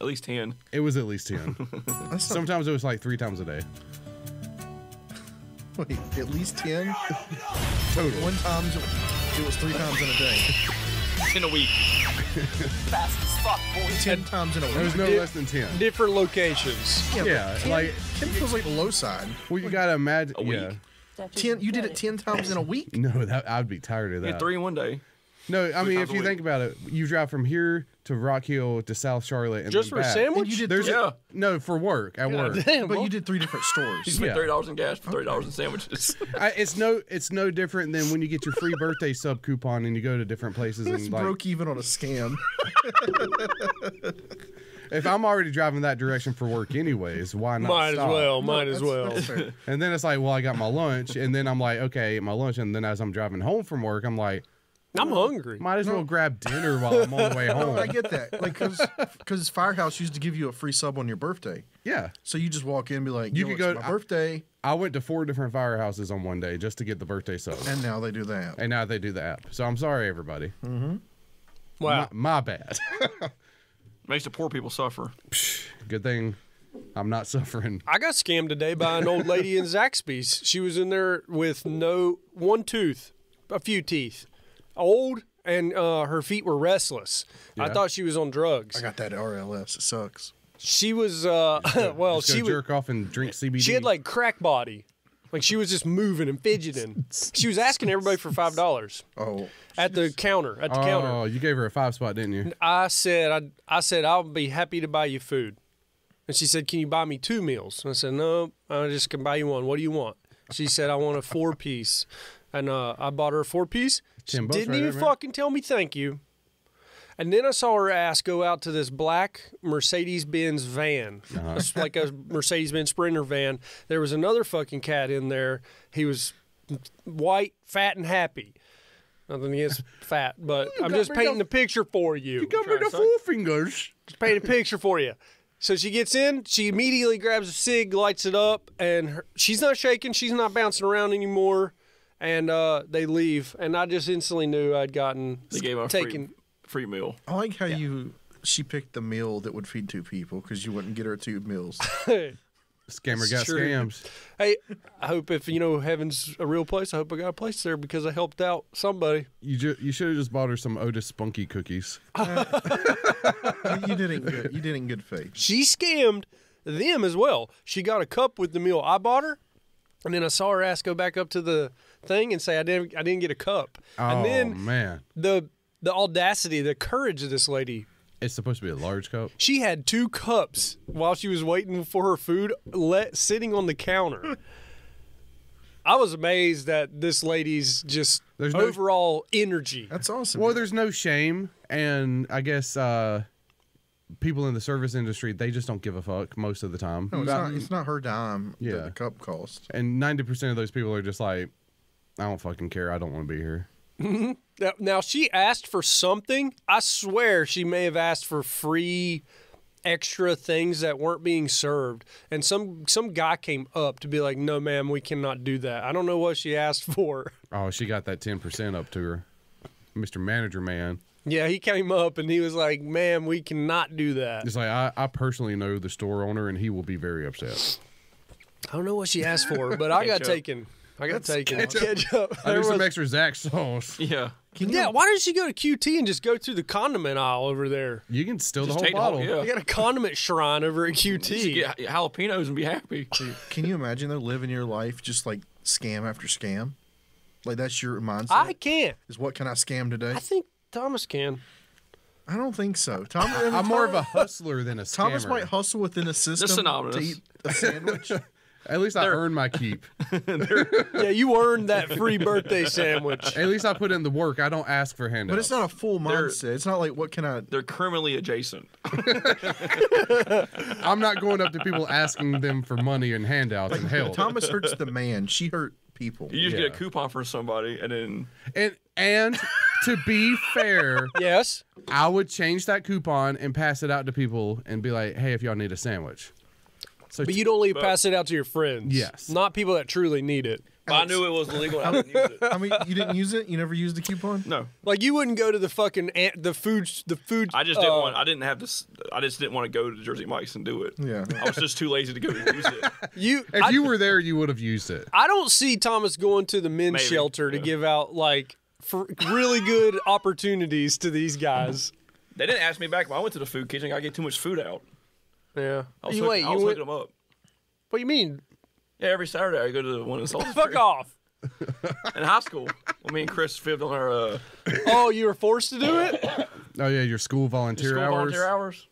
At least 10. It was at least 10. Sometimes it was like 3 times a day. Wait, at least 10? Total. One time it was 3 times in a day. In a week. Fast as fuck, boy. 10 times in a week. There was no less than 10. Different locations. Yeah, 10, like 10 feels like the low side. well, you gotta imagine. A week. Yeah. 10. You did it 10 times in a week. No, I'd be tired of You had that. 3 in one day. No, I mean times if a you week. think about it, you drive from here to Rock Hill to South Charlotte and Just then for a back. sandwich? And you did There's Yeah. no for work at work. Damn, But well, you did 3 different You stores. spent Yeah. $30 in gas for $30 in sandwiches. It's no different than when you get your free birthday sub coupon and you go to different places It's and like broke even on a scam. if I'm already driving that direction for work anyways, why not might stop? as well. No, Might as well. that's fair. And then it's like, well, I got my lunch, and then I'm like, okay, my lunch, and then as I'm driving home from work, I'm like, I'm hungry. might as well grab dinner while I'm on the way home. I get that. Like, because Firehouse used to give you a free sub on your birthday. Yeah, So you just walk in and be like, You "Yo, could go- it's my birthday." I went to 4 different firehouses on one day just to get the birthday sub, And now they do that. and now they do the app. So I'm sorry, everybody. Wow. My bad. Makes the poor people suffer. Good thing I'm not suffering. I got scammed today by an old lady in Zaxby's. She was in there with one tooth, a few teeth, old, and her feet were restless. I Yeah. thought she was on drugs. I got that RLS. It sucks. She was well, Just go she was. jerk off and drink CBD. She had like crack body, like she was just moving and fidgeting. She was asking everybody for $5 Oh, at the counter. At the counter, Oh, you gave her a 5 spot, didn't you? I said I'll be happy to buy you food, and she said, "Can you buy me 2 meals?" And I said, "No, I just can buy you one. What do you want?" She said, "I want a 4-piece," and I bought her a 4-piece. She $10 didn't right even there, man. fucking tell me thank you. And then I saw her ass go out to this black Mercedes-Benz van. It's like a Mercedes-Benz Sprinter van. There was another fucking cat in there. He was white, fat, and happy. Nothing against fat, but I'm got just me painting the- the picture for you. You got me the 4 fingers. Just paint a picture for you. So she gets in, she immediately grabs a cig, lights it up, and she's not shaking, she's not bouncing around anymore, and they leave. And I just instantly knew I'd gotten They gave her a taken. free meal. I like how she picked the meal that would feed 2 people because you wouldn't get her 2 meals. Scammer got True. scams. Hey, I hope if heaven's a real place, I hope I got a place there because I helped out somebody. You should have just bought her some Otis Spunky cookies. You did it good. You did it in good faith. She scammed them as well. She got a cup with the meal I bought her, and then I saw her ass go back up to the thing and say I didn't get a cup. Oh, And then man. the audacity, the courage of this lady. It's supposed to be a large cup. She had 2 cups while she was waiting for her food sitting on the counter. I was amazed at this lady's just There's no- overall energy. That's awesome. Well, there's no shame, and I guess people in the service industry, they just don't give a fuck most of the time. no, it's not her dime Yeah. that the cup cost. And 90% of those people are just like, I don't fucking care. I don't want to be here. Now, she asked for something. I swear she may have asked for free extra things that weren't being served. And some guy came up to be like, no, ma'am, we cannot do that. I don't know what she asked for. Oh, she got that 10% up to her. Mr. Manager Man. Yeah, he came up and he was like, ma'am, we cannot do that. It's like, I personally know the store owner, and he will be very upset. I don't know what she asked for, but I got Ketchup. taken. Ketchup. I There need some was- extra Zax sauce. Yeah. Yeah, why didn't she go to QT and just go through the condiment aisle over there? You can steal Just the take whole the whole- bottle. yeah. They got a condiment shrine over at You QT. get jalapenos and be happy. Can you imagine though living your life just like scam after scam? Like that's your mindset. I can't. Is what can I scam today? I think Thomas can. I don't think so. I'm more of a hustler than a scammer. Thomas might hustle within a system synonymous. to eat a sandwich. At least I earned my keep. Yeah, you earned that free birthday sandwich. At least I put in the work. I don't ask for handouts. But it's not a full mindset. It's not like what can I They're criminally adjacent. I'm not going up to people asking them for money and handouts and help. Thomas hurts the man. She hurt people. You just Yeah. get a coupon for somebody, and then And to be fair, Yes. I would change that coupon and pass it out to people and be like, hey, if y'all need a sandwich. So But you'd only pass it out to your friends. Yes. Not people that truly need it. But I knew it was illegal. And I didn't use it. I mean, you didn't use it. You never used the coupon. No, Like you wouldn't go to the fucking the food. I just didn't want. I didn't have this. I just didn't want to go to Jersey Mike's and do it. Yeah. I was just too lazy to go use it. If you were there, you would have used it. I don't see Thomas going to the men's Maybe, shelter to yeah. give out like for really good opportunities to these guys. They didn't ask me back when I went to the food kitchen. I get too much food out. Yeah. I was hooking them up. What do you mean? Yeah, every Saturday I go to the one in Salisbury. Fuck off. In high school, when me and Chris fibbed on our Oh, you were forced to do it? Oh yeah, your school volunteer school hours. volunteer hours.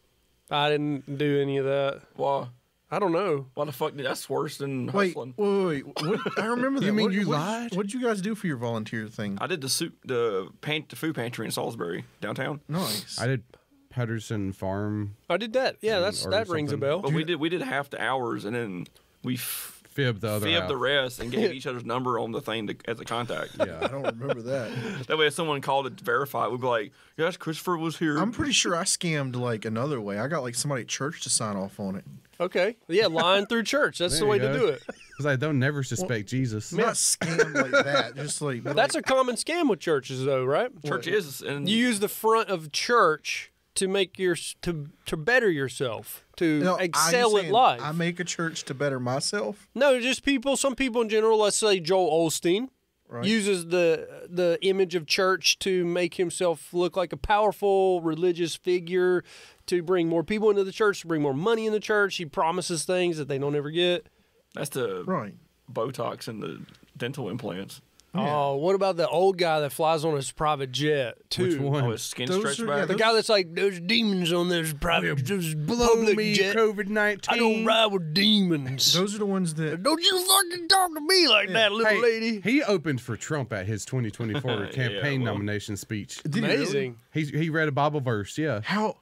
I didn't do any of that. Why? I don't know. Why the fuck? That's worse than Wait, hustling. wait. What, I remember that. You mean what, you what, lied? What did you guys do for your volunteer thing? I did the food pantry in Salisbury downtown. Nice. I did Patterson Farm. I did that. Yeah, Or that rings a something. bell. But we did half the hours, and then we Fib the other fibbed half. the rest and gave each other's number on the thing as a contact. I Yeah. don't remember that. That way, if someone called it to verify, we'd be like, "Yes, Christopher was here." I'm pretty sure I scammed like another way. I got like somebody at church to sign off on it. Okay. Yeah, lying through church. That's the There way you to go. do it. Because I don't never suspect Jesus. Not scammed like that. Just like That's a common scam with churches, though, right? Church is, and You use the front of church to make your to better yourself, to No, excel I'm at saying life. I make a church to better myself. No, just people. Some people in general. Let's say Joel Osteen Right. uses the image of church to make himself look like a powerful religious figure, to bring more people into the church, to bring more money in the church. He promises things that they don't ever get. that's the Right. Botox and the dental implants. Oh, what about the old guy that flies on his private jet too? Which one? Oh, his skin Those stretched are- back. yeah, The guy that's like, there's demons on this private Blow public me, jet. COVID-19. I don't ride with demons. Those are the ones that. Don't you fucking talk to me like that, little Hey, lady. he opened for Trump at his 2024 campaign well. nomination speech. Did he really? Amazing. He read a Bible verse. Yeah, How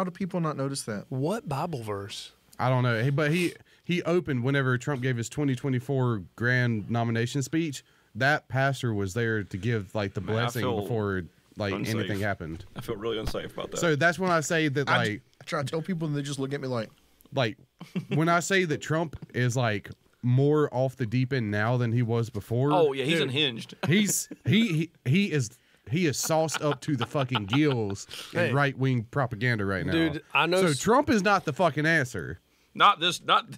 do people not notice that? What Bible verse? I don't know. But he opened whenever Trump gave his 2024 grand nomination speech. That pastor was there to give like the Man, I blessing feel before like unsafe. anything happened. I feel really unsafe about that. So that's when I say that I try to tell people and they just look at me like, when I say that Trump is like more off the deep end now than he was before. oh yeah, he's unhinged. he is sauced up to the fucking gills Hey. in right wing propaganda right now. Dude, I know So s- Trump is not the fucking answer. Not this. Not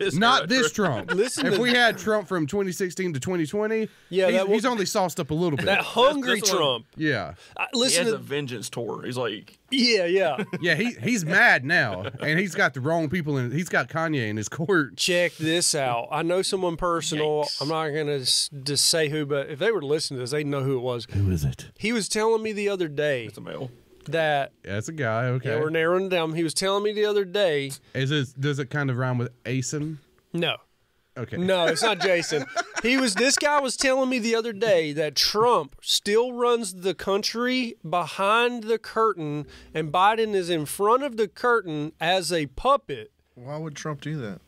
this Trump. Listen if to- we had Trump from 2016 to 2020, Yeah, he's only sauced up a little bit. That hungry this one- Trump. Yeah, He Listen has to a vengeance tour. He's like, yeah. yeah. He's mad now, and he's got the wrong people in. He's got Kanye in his court. Check this out. I know someone personal. Yikes. I'm not gonna just say who, but if they were to listen to this, they'd know who it was. Who is it? He was telling me the other day it's a male. that That's a guy. Okay. yeah, we're narrowing it down. He was telling me the other day. Does it kind of rhyme with Asen? No, Okay. no, it's not Jason. This guy was telling me the other day that Trump still runs the country behind the curtain, and Biden is in front of the curtain as a puppet. why would Trump do that?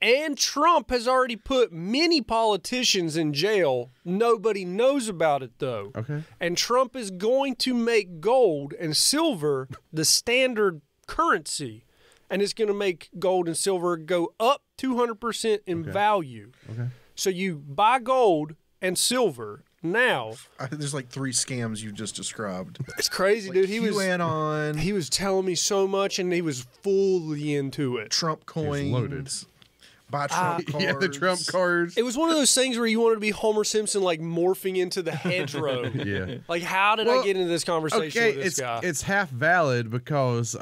And Trump has already put many politicians in jail. Nobody knows about it, though. Okay. And Trump is going to make gold and silver the standard currency. And it's going to make gold and silver go up 200% in value. Okay. So you buy gold and silver now. There's like 3 scams you just described. It's crazy, dude. He QAnon, was telling me so much, and he was fully into it. Trump coins, loaded. buy Trump cards. Yeah, the Trump cards. It was one of those things where you wanted to be Homer Simpson, like morphing into the hedgerow. Yeah. Like, how did I get into this conversation Okay, with this guy? it's half valid because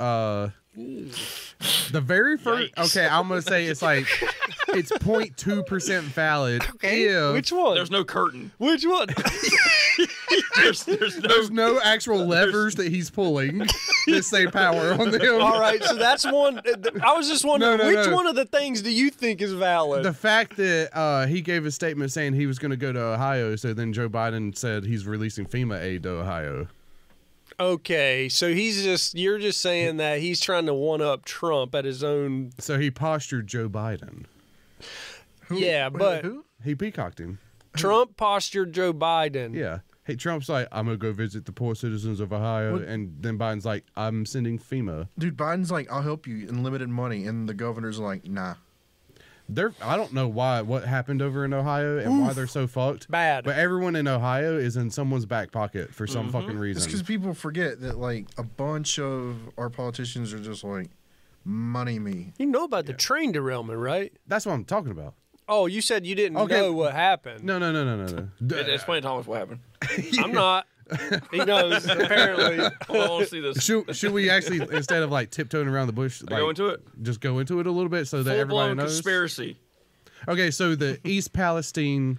the very first. Yikes. Okay, I'm gonna say it's like it's 0.2% valid. If Which one? There's no curtain. Which one? There's there's no actual levers that he's pulling that say power on them. All right, so that's one. I was just wondering, No, which no. one of the things do you think is valid? The fact that he gave a statement saying he was going to go to Ohio, so then Joe Biden said he's releasing FEMA aid to Ohio. Okay, so you're just saying that he's trying to one up Trump at his own. So he postured Joe Biden. Yeah, but Who? He peacocked him. Trump postured Joe Biden. Yeah. Hey, Trump's like, I'm going to go visit the poor citizens of Ohio. What? And then Biden's like, I'm sending FEMA. Dude, Biden's like, I'll help you in limited money. And the governor's like, nah. I don't know what happened over in Ohio and why they're so fucked. Bad. But everyone in Ohio is in someone's back pocket for some fucking It's reason. because people forget that like a bunch of our politicians are just like money me. You know about the train derailment, right? That's what I'm talking about. Oh, you said you didn't Okay. know what happened. No. Explain to Thomas what happened. I'm not. He knows, apparently. Hold on, I want to see this. Should we actually, instead of like tiptoeing around the bush, like, Go into it. just go into it a little bit so that everybody Full-blown knows? conspiracy. Okay, so the East Palestine,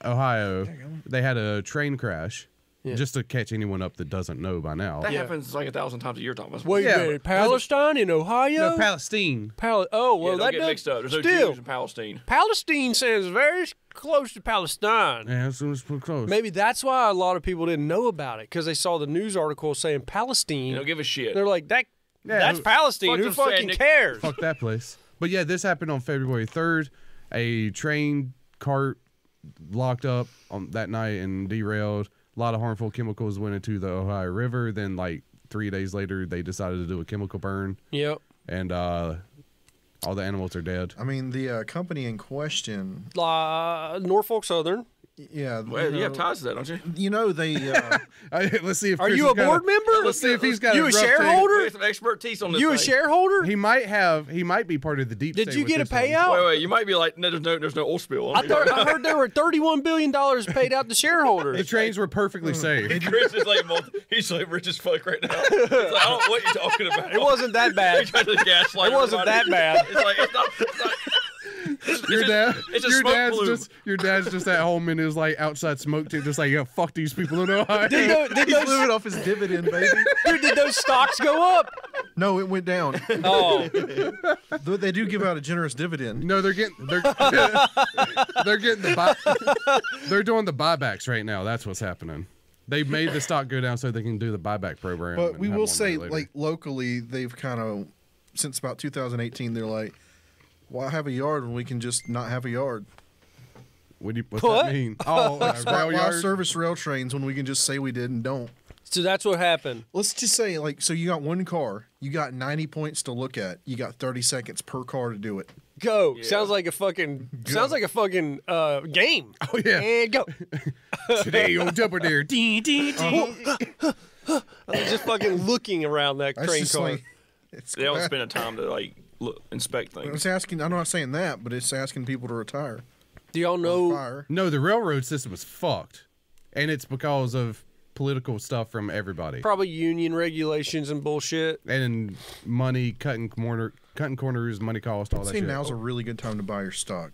Ohio, they had a train crash. Yeah. Just to catch anyone up that doesn't know by now. That happens like 1,000 times a year, Thomas. Wait a Yeah, minute, Palestine in Ohio? No, Palestine. Oh, well, Yeah, don't that get does, mixed up. There's no still, Jews in Palestine. Palestine sounds very close to Palestine. Yeah, so it's pretty close. Maybe that's why a lot of people didn't know about it, because they saw the news article saying Palestine. You don't give a shit. They're like, that's who- Palestine. fuck Who them fucking saying, cares? Fuck that place. But yeah, this happened on February 3rd. A train cart locked up on that night and derailed. A lot of harmful chemicals went into the Ohio River. Then, like 3 days later, they decided to do a chemical burn, Yep. and all the animals are dead. I mean, the company in question, Norfolk Southern. yeah. Well, you have ties to that, don't you? You know, they. Let's see if Are Chris you has a got board member? Let's see if he's got You a a rough shareholder? We have some expertise on this You a thing. shareholder? He might be part of the deep. Did state you with get a this one. payout? Wait, you might be like, no, there's no oil spill. I heard there were $31 billion paid out to The shareholders. trains were perfectly safe. Chris is like, he's like rich as fuck right now. He's like, I don't know what you're talking about. It wasn't that He bad. tried to gaslight It wasn't everybody. that bad. It's like, it's not it's a smoke balloon. Your dad's just at home and is like outside smoke tent, just like, yeah, fuck these people in Ohio. Did He's those, living off his dividend, baby. dude, did those stocks go up? No, it went down. Oh, Though they do give out a generous dividend. No, they're getting they're getting they're doing the buybacks right now. That's what's happening. They made the stock go down so they can do the buyback program. But and we have will more say, money later. like, locally, they've kind of, since about 2018, they're like, why have a yard when we can just not have a yard? what's What? that mean? Oh, a Why rail yard? service rail trains when we can just say we did and don't? so that's what happened. Let's just say, like, so you got one car, you got 90 points to look at, you got 30 seconds per car to do it. Go. Yeah. Sounds like a fucking game. Oh yeah. And go. Today on Double Dare. Dee, dee, dee. Just fucking looking around that That's train just car. like, it's, They don't spend a time to like inspect things. it's asking, I'm not saying that, but it's asking people to retire. Do y'all On know? fire. No, the railroad system is fucked, and it's because of political stuff from everybody Probably union regulations and bullshit. and money cutting corners, money cost, all I'd that say shit. now's a really good time to buy your stock.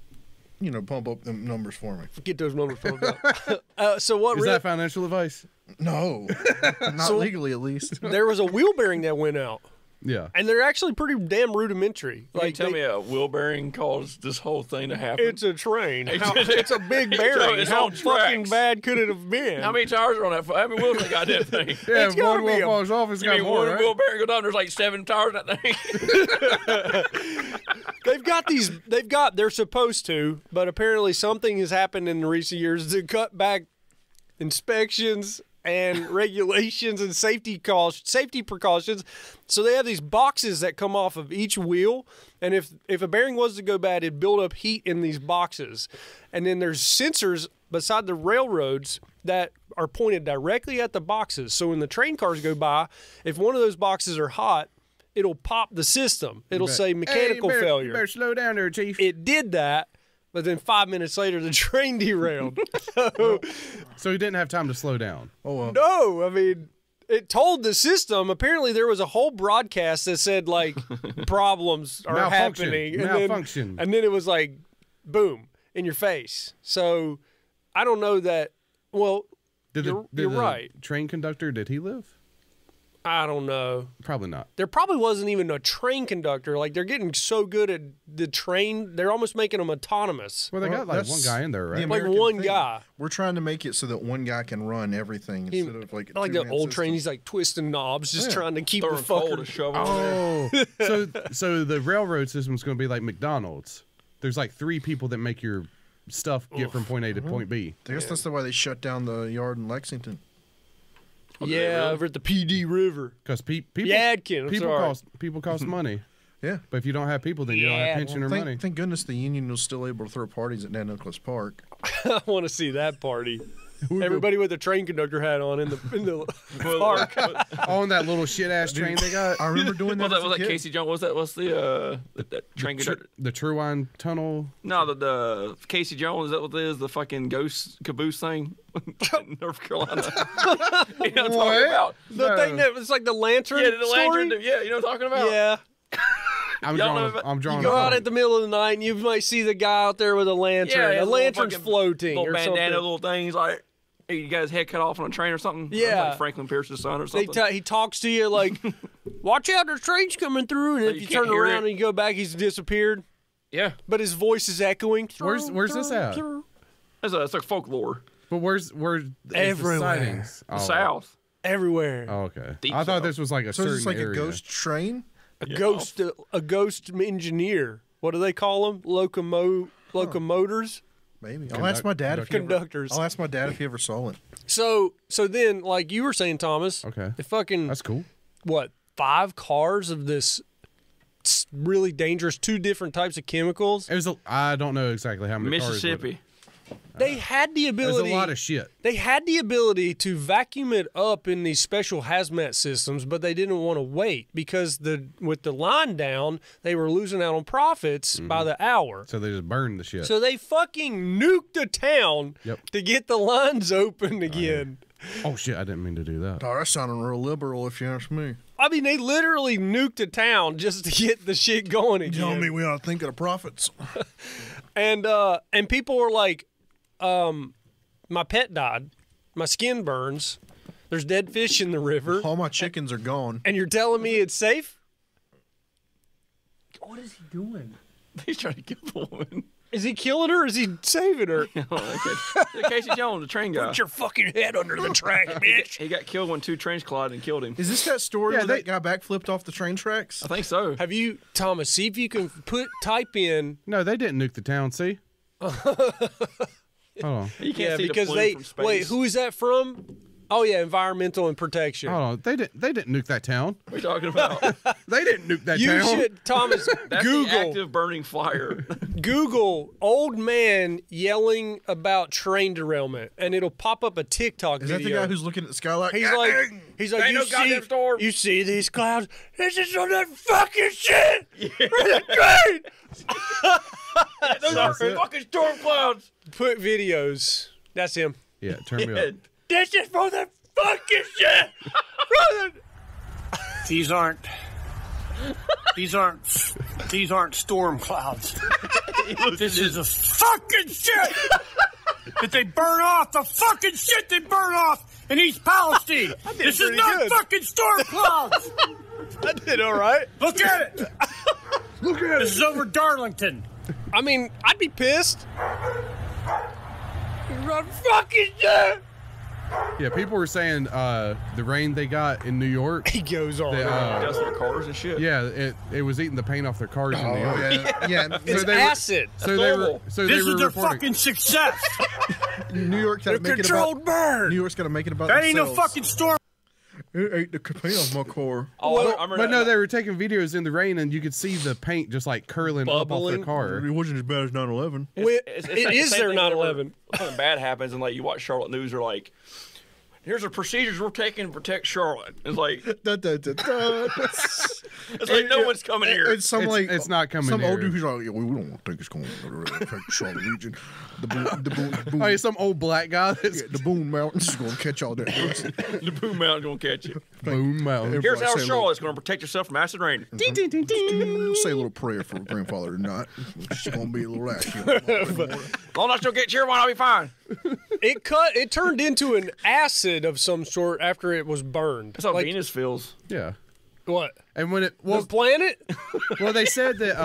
You know, pump up them numbers for me. Get those numbers pulled up. So what? Is Rick, that financial advice? No, not So- legally at least. there was a wheel bearing that went out, Yeah. and they're actually pretty damn rudimentary. Like, tell they- me a wheel bearing caused this whole thing to happen. It's a train. It's How- just- it's a big bearing. It's How on fucking tracks. bad could it have been? How many tires are on that? How many wheels they got that thing? Yeah, It's if gotta one be wheel falls off, it's You got mean more, one right? wheel bearing go down? There's like 7 tires in that thing. They've got these. They're supposed to, but apparently something has happened in recent years to cut back inspections and regulations and safety precautions. So they have these boxes that come off of each wheel, and if a bearing was to go bad, it'd build up heat in these boxes. And then there's sensors beside the railroads that are pointed directly at the boxes. So when the train cars go by, if one of those boxes are hot, it'll pop the system. It'll say mechanical You failure. better slow down there, Chief. It did that, but then 5 minutes later, the train derailed. So he didn't have time to slow down. Oh, No, I mean, it told the system. Apparently, there was a whole broadcast that said, like, problems are Malfunction. happening. Malfunction. And then it was like, boom, in your face. So I don't know that. Well, you're right. Train conductor, did he live? I don't know. Probably not. There probably wasn't even a train conductor. Like, they're getting so good at the train, they're almost making them autonomous. Well, they Well, got like that's one guy in there, the right? Like American one thing. guy. We're trying to make it so that one guy can run everything instead of like a Like the two-man old system. train, he's like twisting knobs, just Yeah. trying to keep the Throwing coal to fucker. shovel over there. Oh, so the railroad system is going to be like McDonald's. There's like 3 people that make your stuff get from point A to point B. I guess that's the why they shut down the yard in Lexington. Yeah, over at the PD River. Because people Yadkin, I'm sorry. people cost money. Yeah. But if you don't have people, then you don't have pension or money. Thank goodness the union was still able to throw parties at Dan Nicholas Park. I want to see that party. Everybody with a train conductor hat on in the park. On that little shit ass train they got. I remember doing that. Was that Casey Jones? What's the train conductor? The Truine Tunnel. No, the Casey Jones. Is that what it is? The fucking ghost caboose thing in North Carolina. You know what I'm talking about? The thing that was like the lantern. Yeah, the story? lantern. Yeah, you know what I'm talking about? Yeah. I'm drawing. You go out at the middle of the night and you might see the guy out there with a lantern. Yeah, a lantern's floating little or bandana, something. little things like. Hey, you got his head cut off on a train or something? Yeah. Like Franklin Pierce's son or something. He talks to you like, watch out, there's trains coming through. And So if you you can't turn hear around it. and you go back, he's disappeared. Yeah. But his voice is echoing. Where's this at? It's like folklore. But where's Everywhere. the sightings? The South. Everywhere. Oh, okay. Deep I thought South. this was like a So certain it's like area. a ghost train. A ghost engineer. What do they call them? Locomotors? Maybe. I'll ask my dad if he ever, Conductors. I'll ask my dad if he ever saw it. So then, like you were saying, Thomas. Okay. The fucking That's cool. 5 cars of this really dangerous 2 different types of chemicals. It was I don't know exactly how many Mississippi. They had the cars. ability. There's a lot of shit. They had the ability to vacuum it up in these special hazmat systems, but they didn't want to wait because with the line down, they were losing out on profits by the hour. So they just burned the shit. So they fucking nuked the town to get the lines open again. Oh shit! I didn't mean to do that. Oh, that sounded real liberal, if you ask me. I mean, they literally nuked a town just to get the shit going again. Tell me we ought to think of the profits. And people were like, my pet died, my skin burns, there's dead fish in the river, All my chickens are gone. and you're telling me it's safe? What is he doing? He's trying to kill the woman. Is he killing her or is he saving her? Casey Jones, the train guy. Put your fucking head under the track, bitch. He got killed when 2 trains collided and killed him. Is this that story Yeah, where that guy backflipped off the train tracks? I think so. Have you, Thomas, see if you can type in. No, they didn't nuke the town. See. Hold on. You can't Yeah, see because the plume from space. wait, who is that from? Oh yeah, environmental and protection. Hold on. They didn't nuke that town. What are you talking about? They didn't nuke that You town. should, Thomas, That's the Google. active burning fire. Google old man yelling about train derailment, and it'll pop up a TikTok Is that video. the guy who's looking at the skylight? He's God like, dang. Ain't no goddamn storm. you see these clouds? This is on that fucking shit. For the train. Those are fucking storm clouds. Put videos. That's him. Yeah, turn me up. This is for the fucking shit. These aren't storm clouds. This is a fucking shit that they burn off. The fucking shit they burn off in East Palestine. This is pretty not good. fucking storm clouds. I did all right. Look at it. Look at This is over Darlington. I mean, I'd be pissed. Run fucking shit. Yeah, people were saying the rain they got in New York. He goes on. Dust their cars and shit. Yeah, it was eating the paint off their cars in New York. Yeah. It's they were- acid. So they were. normal. So This they is were their reporting. fucking success. New York's got to make it Controlled about. burn. New York's got to make it about. That ain't no themselves. fucking storm. It ate the paint off my car. Oh, I remember But no, that. they were taking videos in the rain, and you could see the paint just like curling up off Bubbling. their car. It wasn't as bad as 9/11. It like is the same their thing 9/11. Something bad happens, and like you watch Charlotte News, they're like, "Here's the procedures we're taking to protect Charlotte." It's like Da, da, da, da. it's like no one's coming here. It's some like It's not coming Some old here. dude who's like, yeah, we don't think it's going to affect the Charlotte region. The boom, Oh, yeah, some old black guy that's the Boone Mountains is going to catch all that. The Boom Mountain gonna catch you. boom mountain. Here's how say, Charlotte's gonna protect yourself from acid rain. Ding, ding, ding, ding. Say a little prayer for grandfather tonight. It's going to be a little ash. Long as I don't get cheer one, I'll be fine. It turned into an acid of some sort after it was burned. That's how Like, Venus feels. Yeah. what? And when it The planet? well, they said that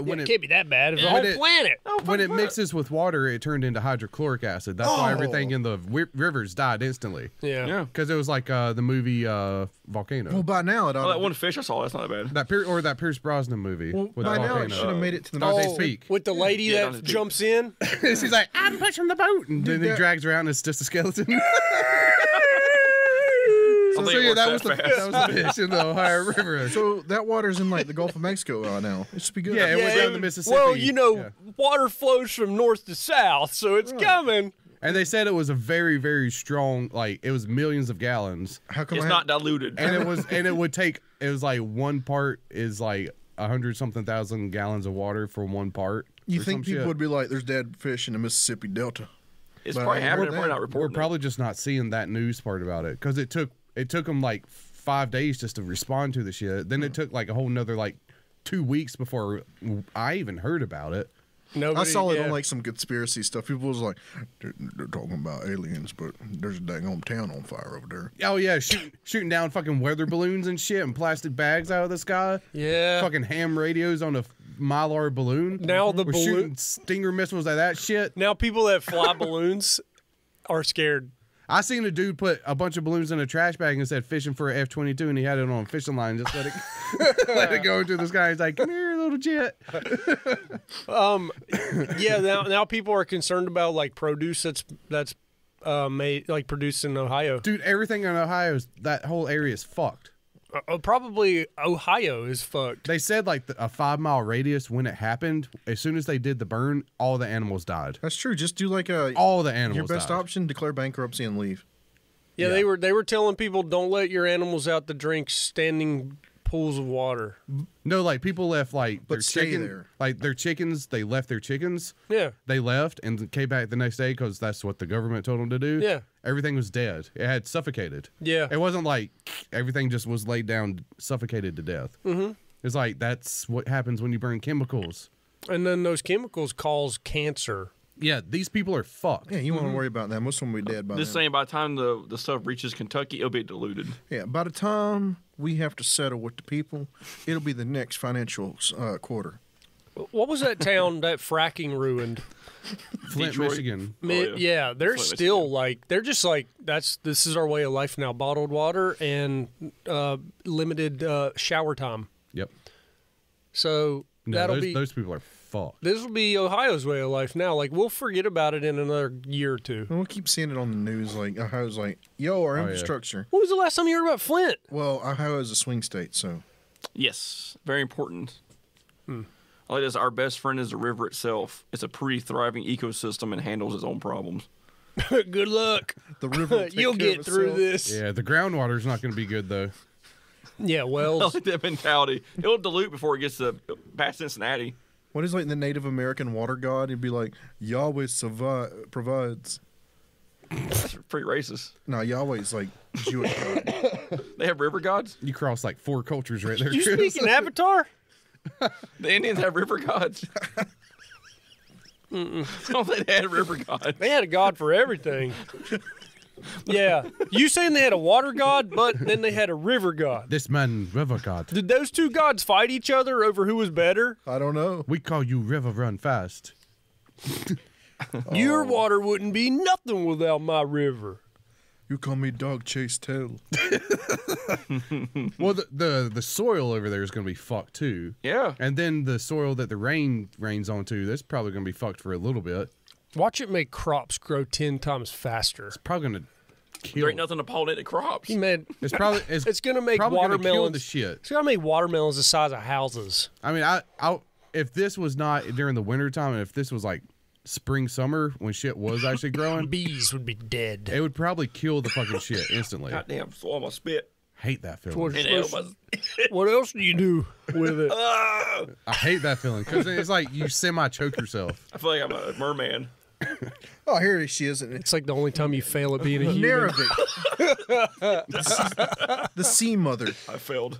when It it can't be that bad. It's the When whole it- planet. when it mixes with water, it turned into hydrochloric acid. That's why everything in the rivers died instantly. Yeah. Yeah. Because it was like the movie Volcano. Well, by now it ought Oh, that to one fish I saw, that's not bad. that Pierce Brosnan movie with by now it Volcano. should have made it to the Don't North they speak? With the lady Yeah, that don't jumps in. She's like, I'm pushing the boat, and then he that- drags her out, and it's just a skeleton. don't think So it yeah, works that was the fast. fish in the Ohio River. So that water's in like the Gulf of Mexico now. It should be good. Yeah, it went down the Mississippi. Well, you know, Yeah. water flows from north to south, so it's coming. And they said it was a very, very strong, like it was millions of gallons, How come It's not diluted. and it would take. It was like one part is like 100-something thousand gallons of water for one part. You or think some people shit. would be like, "There's dead fish in the Mississippi Delta"? It's But probably I happening. heard We're not that. reporting. We're probably just not seeing that news part about it because it took them like 5 days just to respond to the shit. Then it took like a whole nother like 2 weeks before I even heard about it. I saw it on like some conspiracy stuff. People was like, they're talking about aliens, but there's a dang home town on fire over there. Oh yeah, shooting down fucking weather balloons and shit and plastic bags out of the sky. Yeah. Fucking ham radios on a Mylar balloon. Now the We're balloon- shooting Stinger missiles at that shit. Now people that fly balloons are scared. I seen a dude put a bunch of balloons in a trash bag and said fishing for a F-22, and he had it on a fishing line. Just let it let it go into the sky. He's like, "Come here, little jet." Yeah, now people are concerned about like produce that's made like produced in Ohio. Dude, everything in Ohio, that whole area is fucked. Probably Ohio is fucked. They said like a 5-mile radius when it happened. As soon as they did the burn, all the animals died. That's true. Just do like All the animals. your best died. option: declare bankruptcy and leave. Yeah, Yeah. they were telling people don't let your animals out to drink standing pools of water. No, like people left like But their stay chicken, there. like their chickens. They left their chickens. Yeah. They left and came back the next day because that's what the government told them to do. Yeah. Everything was dead. It had suffocated. Yeah. It wasn't like everything just was laid down, suffocated to death. Mm-hmm. It's like that's what happens when you burn chemicals. And then those chemicals cause cancer. Yeah, these people are fucked. Yeah, you want to worry about that. Most of them will be dead by This then. saying by the time the stuff reaches Kentucky, it'll be diluted. Yeah, by the time we have to settle with the people, it'll be the next financial quarter. What was that town that fracking ruined? Flint, Detroit. Michigan. Yeah, they're Flint, still Michigan. like they're just like this is our way of life now. Bottled water and limited shower time. Yep. So No, that'll be those people are fucked. this will be Ohio's way of life now. Like we'll forget about it in another year or two. And we'll keep seeing it on the news. Like Ohio's like, yo, our yeah. infrastructure. When was the last time you heard about Flint? Well, Ohio is a swing state, so Yes, very important. I like this. Our best friend is the river itself. It's a pretty thriving ecosystem and handles its own problems. Good luck. the river. will take You'll care of get through itself. this. Yeah, the groundwater's not going to be good though. Yeah, I Wells. like that mentality. It'll dilute before it gets to past Cincinnati. What is like the Native American water god? He'd be like, Yahweh provides. That's pretty racist. No, Yahweh's like Jewish god. They have river gods. You cross like 4 cultures right there. You Chris. speak in Avatar? The Indians have river gods. I don't think they had river gods. They had a god for everything. Yeah. You saying they had a water god, but then they had a river god. This man, River God. Did those two gods fight each other over who was better? I don't know. We call you River Run Fast. Your water wouldn't be nothing without my river. You call me Dog Chase Tail. Well, the soil over there is going to be fucked too. Yeah. And then the soil that the rain rains onto, that's probably going to be fucked for a little bit. Watch it make crops grow 10 times faster. Probably going to kill. There ain't nothing to pollinate the crops. He made, It's probably it's going to make probably gonna kill watermelons. the shit. It's going to make watermelons the size of houses. I mean, I if this was not during the winter time, and if this was like spring summer when shit was actually growing, Bees would be dead. it would probably kill the fucking shit instantly. Goddamn, swallow my spit. Hate that feeling. What, And it was, what else do you do with it? I hate that feeling because it's like you semi-choke yourself. I feel like I'm a merman. Oh, here she is. It's like the only time you fail at being a human. Narevik. The sea mother. I failed.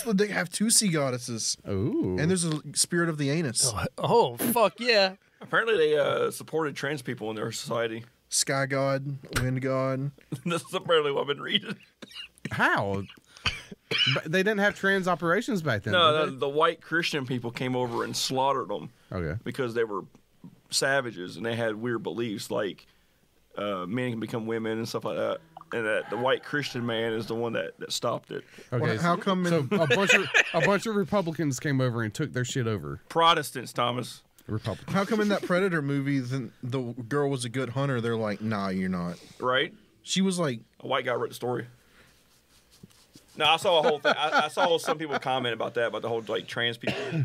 They have 2 sea goddesses. Ooh. And there's a spirit of the anus. Oh, fuck yeah. Apparently, they supported trans people in their society. Sky god, wind god. This is apparently what I've been reading. How? But they didn't have trans operations back then. No, did the white Christian people came over and slaughtered them they? Okay. because they were savages and they had weird beliefs like men can become women and stuff like that. And that the white Christian man is the one that stopped it. Okay. Well, how come? So a bunch of Republicans came over and took their shit over. Protestants, Thomas. Republicans. How come in that Predator movie, the girl was a good hunter? They're like, nah, you're not. Right? She was like, A white guy wrote the story. No, I saw a whole thing. I saw some people comment about that, about the whole like trans people.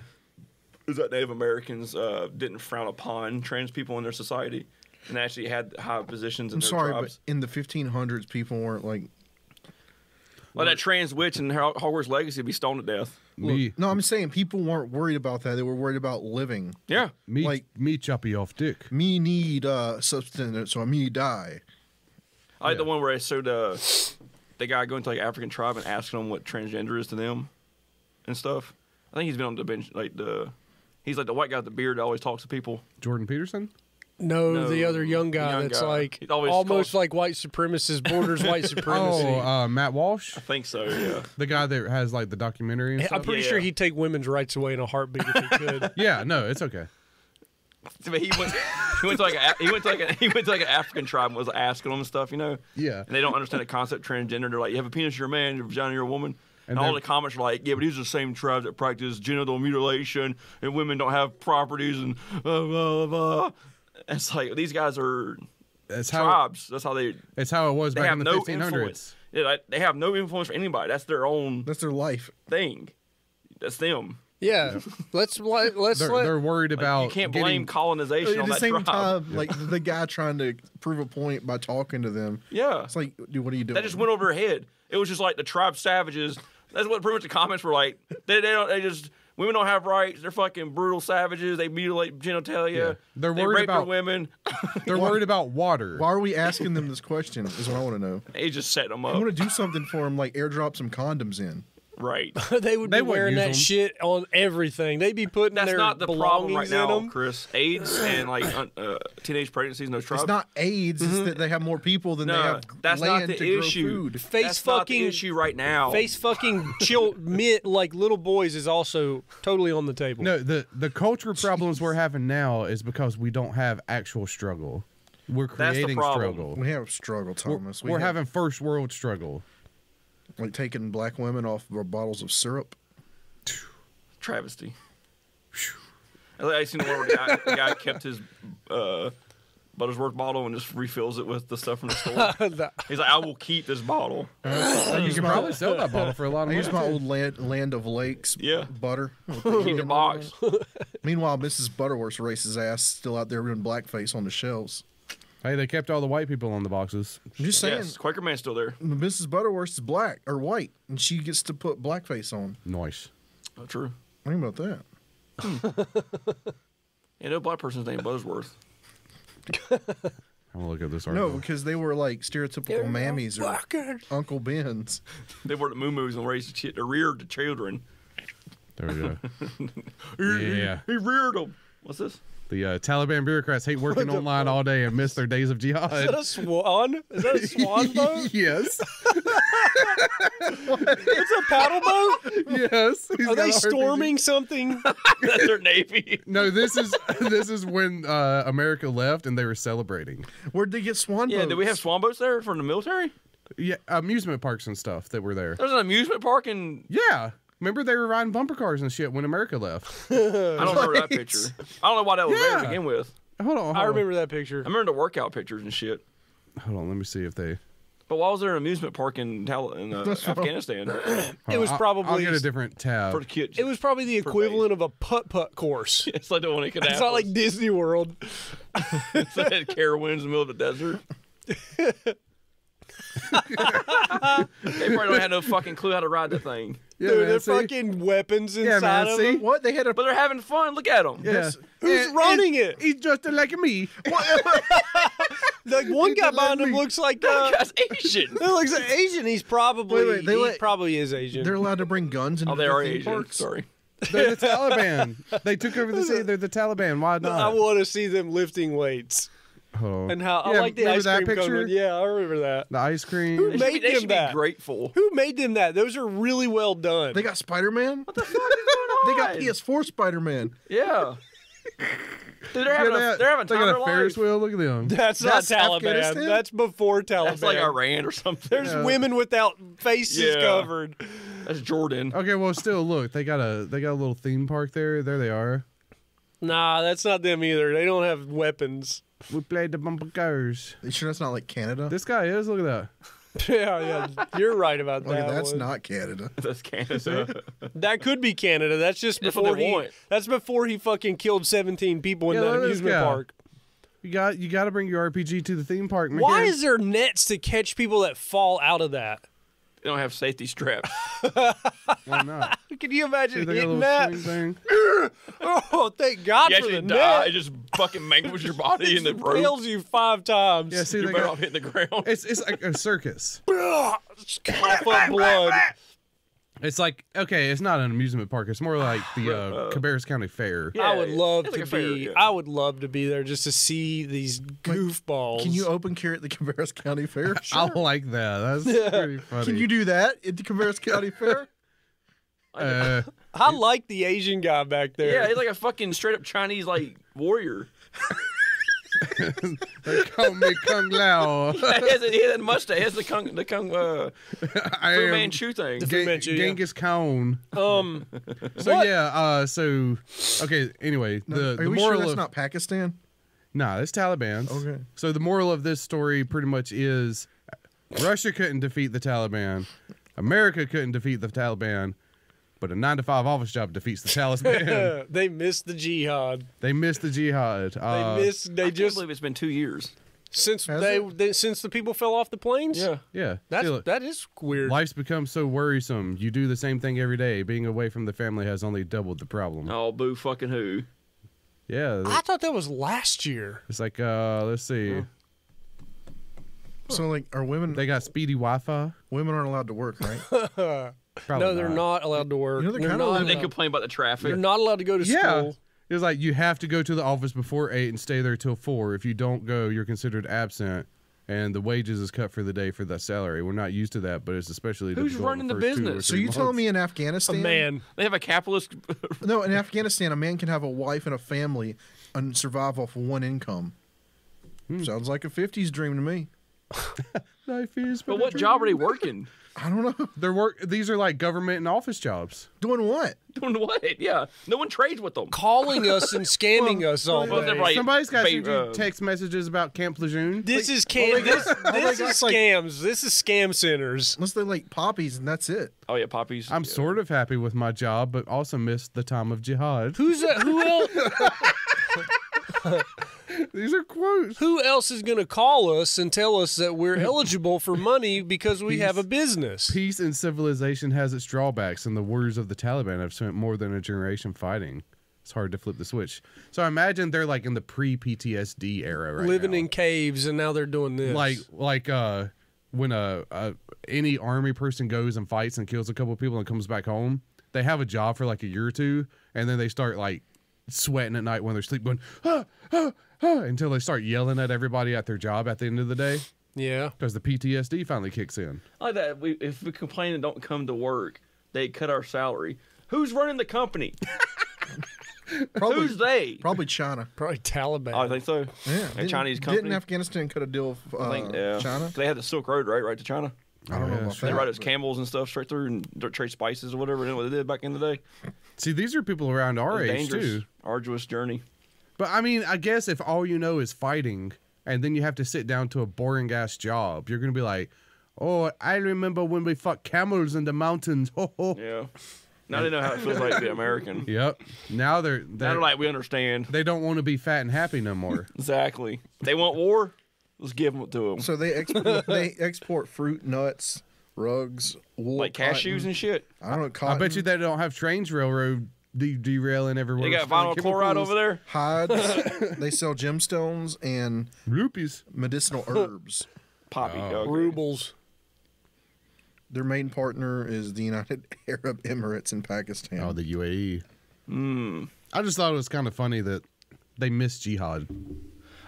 Is that Native Americans didn't frown upon trans people in their society, and they actually had high positions in I'm their sorry, tribes. but in the 1500s, people weren't like. Like that trans witch in Hogwarts Legacy would be stoned to death. Me, No, I'm saying people weren't worried about that. They were worried about living. Yeah. me choppy off dick. Me need substance, so me die. I like the one where I showed the guy going to like African tribe and asking them what transgender is to them and stuff. I think he's been on the bench, he's like the white guy with the beard that always talks to people. Jordan Peterson. No, the other young guy that's like He always almost calls- like white supremacist, borders white supremacy. Matt Walsh, I think so, yeah. the guy that has like the documentary and I'm stuff. pretty Yeah. sure he'd take women's rights away in a heartbeat if he could. Yeah, no, it's okay. But he went to like an African tribe and was asking them and stuff, you know? Yeah. And they don't understand the concept of transgender. They're like, you have a penis, you're a man, your vagina, you're a woman. And all they're- the comments are like, yeah, but these are the same tribes that practice genital mutilation and women don't have properties and blah, blah, blah. It's like, these guys are That's how tribes. That's how they it's how it was back have in the no 1500s. influence. Yeah, like, they have no influence for anybody. That's their own That's their life. thing. That's them. Yeah, let's They're worried Like, about you can't getting- blame colonization At on the that same tribe. time, like the guy trying to prove a point by talking to them. Yeah. It's like, dude, what are you doing? That just went over her head. It was just like the tribe savages. That's what pretty much the comments were like. They just women don't have rights. They're fucking brutal savages. They mutilate genitalia. Yeah. They're they worried rape their about- women. They're worried about water. Why are we asking them this question? Is what I want to know. They just set them I up. want to do something for them, like airdrop some condoms in. Right. they would be They wouldn't wearing use that them. shit on everything. They'd be putting That's their not the belongings problem right in now, them. Chris. AIDS and like teenage pregnancies in those tribes. It's not AIDS. It's that they have more people than they No, have that's land not the to issue. grow food. Face That's not the fucking issue right now. Face fucking like little boys is also totally on the table. No, the culture problems we're having now is because we don't have actual struggle. We're That's the creating problem. struggle. We have struggle, Thomas. We're having first world struggle. like taking black women off of bottles of syrup. Travesty. I seen the one where the guy kept his Buttersworth bottle and just refills it with the stuff from the store. He's like, I will keep this bottle. You can probably sell that bottle for a lot of I money. use my too. old land of lakes Yeah. butter. Keep the box. Meanwhile, Mrs. Butterworth's racist ass still out there doing blackface on the shelves. Hey, they kept all the white people on the boxes. I'm just saying, Yes, Quaker Man's still there. Mrs. Butterworth is black or white, and she gets to put blackface on. Nice. Oh, true. Think about that. Yeah, no black person's name Buttersworth. I'm gonna look at this No, article. because they were like stereotypical mammies or Uncle Bens. They worked at moo-moos and raised reared the children. There we go. Yeah. He reared them. What's this? The Taliban bureaucrats hate working online all day and miss their days of Is that jihad. a swan? Is that a swan boat? Yes. It's a paddle boat? Yes. He's Are got they a RPG. storming something? That's their navy. No, this is when America left and they were celebrating. Where'd they get swan Yeah, boats? do we have swan boats there from the military? Yeah, amusement parks and stuff that were there. There's an amusement park in. Yeah. Remember they were riding bumper cars and shit when America left. I don't remember that picture. I don't know why that was there to Yeah. begin with. Hold on. I remember that picture. I remember the workout pictures and shit. Hold on, let me see if they But why was there an amusement park in Afghanistan It was I'll probably get a different tab. for the kids? it was probably the equivalent of a putt-putt course. It's like the one in Canal. It's not like Disney World. It's like Carowinds in the middle of the desert. They probably don't have no fucking clue how to ride the thing. Yeah, Dude, man, they're see? fucking weapons Yeah, inside man, of see? them. What? They had a But they're having fun. Look at them. Yeah. Who's running it? He's just like me. Like one guy behind him looks like That's Asian. he looks like Asian. He's probably Wait, they he let- probably is Asian. They're allowed to bring guns into Oh, they the are theme Asian. parks. Sorry. They're the Taliban. They took over the city. They're the Taliban. Why I not? want to see them lifting weights Hold on. and how I Yeah, like the remember ice that cream picture? cone. Yeah, I remember that. The ice cream. Who They made should, they them should that? be grateful. Who made them that? Those are really well done. They got Spider-Man. What the fuck is going They on? got PS4 Spider-Man. Yeah. Dude, they're having, Yeah, they're having they time got of a their Ferris life. wheel. Look at them. That's That's not Taliban. Afghanistan? That's before Taliban. That's like Iran or something. There's women without faces Yeah. covered. That's Jordan. Okay, well, still look. They got a little theme park there. There they are. Nah, that's not them either. They don't have weapons. We played the bumper cars. You sure that's not like Canada? This guy is. Look at that. Yeah, you're right about that. Okay, that's one. not Canada. That's Canada. That could be Canada. That's just That's what before they he. want. That's before he fucking killed 17 people in Yeah, that let us amusement go. park. You got to bring your RPG to the theme park. Why McGinn. is there nets to catch people that fall out of that? They don't have safety straps. Why not? Can you imagine See, they got a hitting little that? swing thing. Oh, thank God You for the actually die. It net. just fucking mangles your body in the rope. Kills you 5 times. Yeah, see, You're they better got, off hitting the ground. it's like a circus. Cough up blood. It's like, okay, it's not an amusement park. It's more like the Cabarrus County Fair. Yeah, I would love it's to like a fair, be. yeah. I would love to be there just to see these goofballs. Can you open carry at the Cabarrus County Fair? I like that. That's pretty funny. Can you do that at the Cabarrus County Fair? I like the Asian guy back there. Yeah, he's like a fucking straight up Chinese like warrior. They call me Kung Lao. he has that mustache. He has the kung I Fu am Manchu thing. Fu Manchu, yeah. Genghis Khan. Um. So What? yeah, so okay. Anyway, Are the we moral sure that's of not Pakistan? nah, that's Taliban's. Okay. So the moral of this story pretty much is Russia couldn't defeat the Taliban, America couldn't defeat the Taliban, but a 9-to-5 office job defeats the Taliban. They missed the jihad. They missed the jihad. They missed. They I can't just believe it's been 2 years. since Has since the people fell off the planes. yeah. That's Still, that is weird. life's become so worrisome. You do the same thing every day. Being away from the family has only doubled the problem. Oh, boo fucking who? Yeah, I thought that was last year. it's like let's see. So, like, are women? They got speedy Wi-Fi. Women aren't allowed to work, right? Probably No, they're not allowed to work. You know, they're They're kinda not living- They allowed- complain about the traffic. They're not allowed to go to Yeah. school. It's like you have to go to the office before 8 and stay there till 4. If you don't go, you're considered absent, and the wages is cut for the day for that salary. We're not used to that, but it's especially Who's difficult running in the first 2 or business? So 3 you telling months. me in A Afghanistan? man. They have a capitalist. No, in Afghanistan, a man can have a wife and a family and survive off of one income. Sounds like a 50s dream to me. Life is But what job are they working? I don't know. These are like government and office jobs. Doing what? Doing what? Yeah, no one trades with them. Calling us and scamming us all well, day. they're right. Somebody's got to Ba- send you text messages about Camp Lejeune. This is they this is got, like- scams. This is scam centers. Unless they like poppies and that's it. Oh yeah, poppies. I'm yeah. sort of happy with my job, but also missed the time of jihad. Who else? These are quotes. Who else is going to call us and tell us that we're eligible for money because we have a business? Peace and civilization has its drawbacks, and the warriors of the Taliban have spent more than a generation fighting. It's hard to flip the switch. So I imagine they're like in the pre-PTSD era right Living now. in caves and now they're doing this. like when any army person goes and fights and kills a couple of people and comes back home, they have a job for like a year or two, and then they start like sweating at night when they're sleeping, going until they start yelling at everybody at their job at the end of the day yeah. because the PTSD finally kicks in. I like that. If we complain and don't come to work, they cut our salary. Who's running the company? Probably, Who's they? Probably China. Probably Taliban. Oh, I think so. Yeah. A Chinese company. Didn't Afghanistan cut a deal with I think, yeah. China? They had the Silk Road, right to China. I don't know yeah, about sure. They that. ride us camels and stuff straight through and trade spices or whatever. You know what they did back in the day? See, these are people around our age Dangerous, too. arduous journey. But I mean, I guess if all you know is fighting, and then you have to sit down to a boring ass job, you're gonna be like, "Oh, I remember when we fought camels in the mountains." Ho ho. Yeah. Now they know how it feels like to be American. Yep. Now Now they're like, we understand. they don't want to be fat and happy no more. Exactly. They want war? Let's give them to them. So they export fruit, nuts, rugs, wool, Like cashews cotton. and shit. I don't know. Cotton, I bet you they don't have trains railroad derailing everywhere. They got vinyl chloride over there? hides. They sell gemstones and Rupees. medicinal herbs. Poppy. Okay. Rubles. Their main partner is the United Arab Emirates in Pakistan. Oh, the UAE. Hmm. I just thought it was kind of funny that they missed jihad.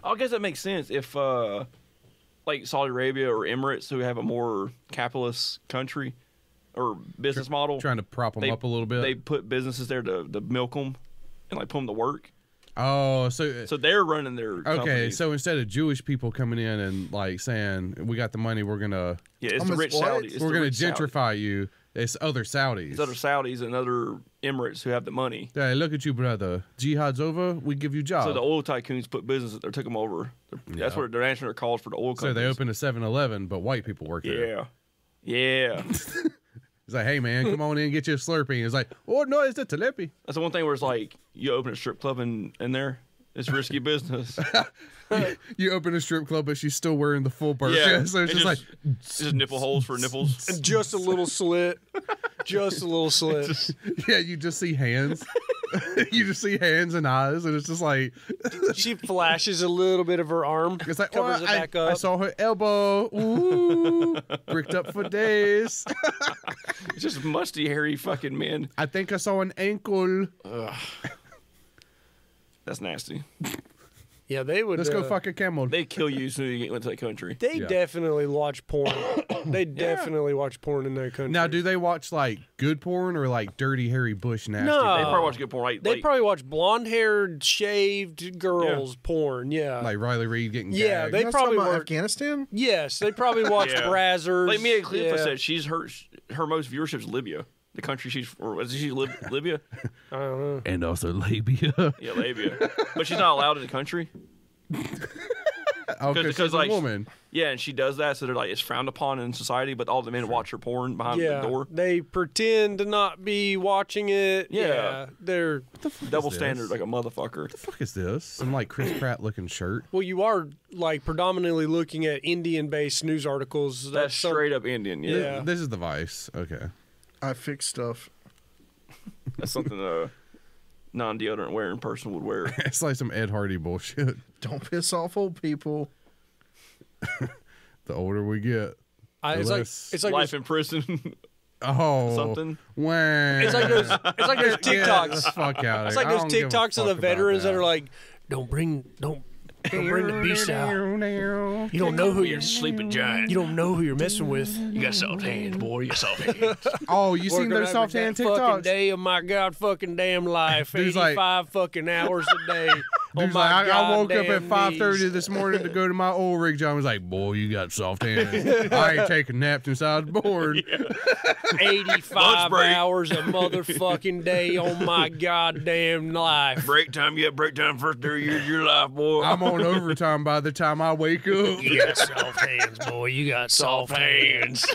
I guess that makes sense if, like Saudi Arabia or Emirates, who have a more capitalist country or business model, Trying to prop them they- up a little bit. they put businesses there to milk them and like put them to work. Oh, so So they're running their okay. companies. So instead of Jewish people coming in and like saying, "We got the money, we're gonna yeah, it's How the much rich what? Saudi. It's we're the gonna rich Saudi. gentrify you," It's other Saudis. It's other Saudis and other Emirates who have the money. Hey, look at you, brother. Jihad's over. We give you jobs. So the oil tycoons put business. They took them over. That's what they're answering their calls for the oil companies. So they opened a 7-Eleven, but white people work there. Yeah. It's like, hey, man, come on in and get you a Slurpee. It's like, oh, no, it's a Talipi. That's the one thing where it's like, you open a strip club in there, it's risky business. You open a strip club, but she's still wearing the full burqa. Yeah. So it's just like... It's just nipple holes for nipples. And just a little slit. Just a little slit. Yeah, you just see hands. You just see hands and eyes, and it's just like... She flashes a little bit of her arm. It's like, covers it back up. I saw her elbow. Ooh, bricked up for days. It's just musty, hairy fucking men. I think I saw an ankle. That's nasty. Yeah, they would. Let's go fuck a camel. They kill you as soon as you get into that country. They definitely watch porn. They definitely watch porn in their country. Now, do they watch like good porn or like dirty, hairy, bush, nasty? No. They probably watch good porn. Like, They probably watch blonde-haired, shaved girls porn. Yeah. like Riley Reid getting Yeah, gagged. they probably about watch. Afghanistan. Yes, they probably watch Yeah. Brazzers. Like Mia Khalifa yeah. said, she's her most viewership is Libya, the country she's or is she Libya? I don't know. And also labia. Yeah, Libya. But she's not allowed in the country. Oh, because she's a like, woman. Yeah, and she does that, so they're like it's frowned upon in society. But all the men watch her porn behind Yeah, the door. they pretend to not be watching it. Yeah. They're Double this? standard, like a motherfucker. What the fuck is this? Some like Chris Pratt looking shirt. well, you are like predominantly looking at Indian-based news articles. That's some- straight up Indian. Yeah, Yeah. This is the Vice. Okay. I fix stuff. that's something a non-deodorant wearing person would wear. It's like some Ed Hardy bullshit. Don't piss off old people. The older we get. It's like Life those, in prison. Oh. Something. When. it's like those TikToks. Get the fuck out It's like those TikToks of the veterans that are like, don't bring the beast out. You don't know who you're Sleeping giant. You don't know who you're messing with. You got soft hands, boy. You got soft hands. Oh, you seen those soft hand Fucking TikToks? day of my god fucking damn life. Dude's like- 85 fucking hours a day. Dude's my like, I woke up at goddamn 5:30 knees. this morning to go to my oil rig job. I was like, boy, you got soft hands. I ain't taking naps since I was born. 85 break. hours a motherfucking day on my goddamn life. Break time. Yeah, break time first 30 years of your life, boy. I'm on overtime by the time I wake up. You got soft hands, boy. You got soft hands.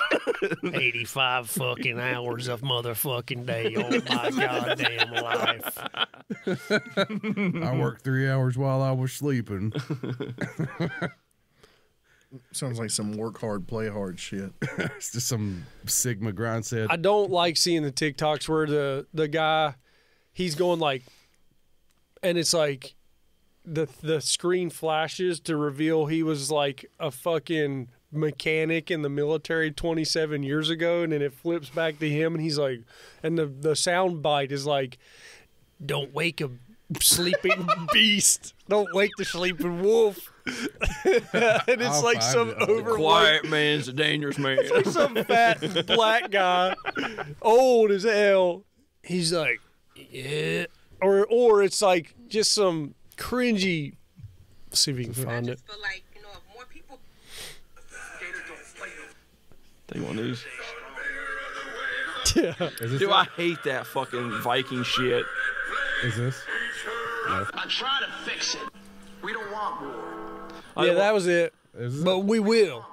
85 fucking hours of motherfucking day on my goddamn life. I worked 3 hours while I was sleeping. Sounds like some work hard, play hard shit. It's just some Sigma grind set. I don't like seeing the TikToks where the guy, he's going like, and it's like the screen flashes to reveal he was like a fucking mechanic in the military 27 years ago, and then it flips back to him and he's like, and the sound bite is like, don't wake a sleeping beast, don't wake the sleeping wolf. And it's I'll like find some it. overweight, Quiet man's a dangerous man. some fat black guy, old as hell. He's like, yeah, or it's like just some cringy. Let's see if you can find it. But like, you know, if more people Take one of these. Yeah. Is this Dude, it? I hate that fucking Viking shit. Is this? I try to fix it. We don't want war. Yeah, that was it. Is this But we will.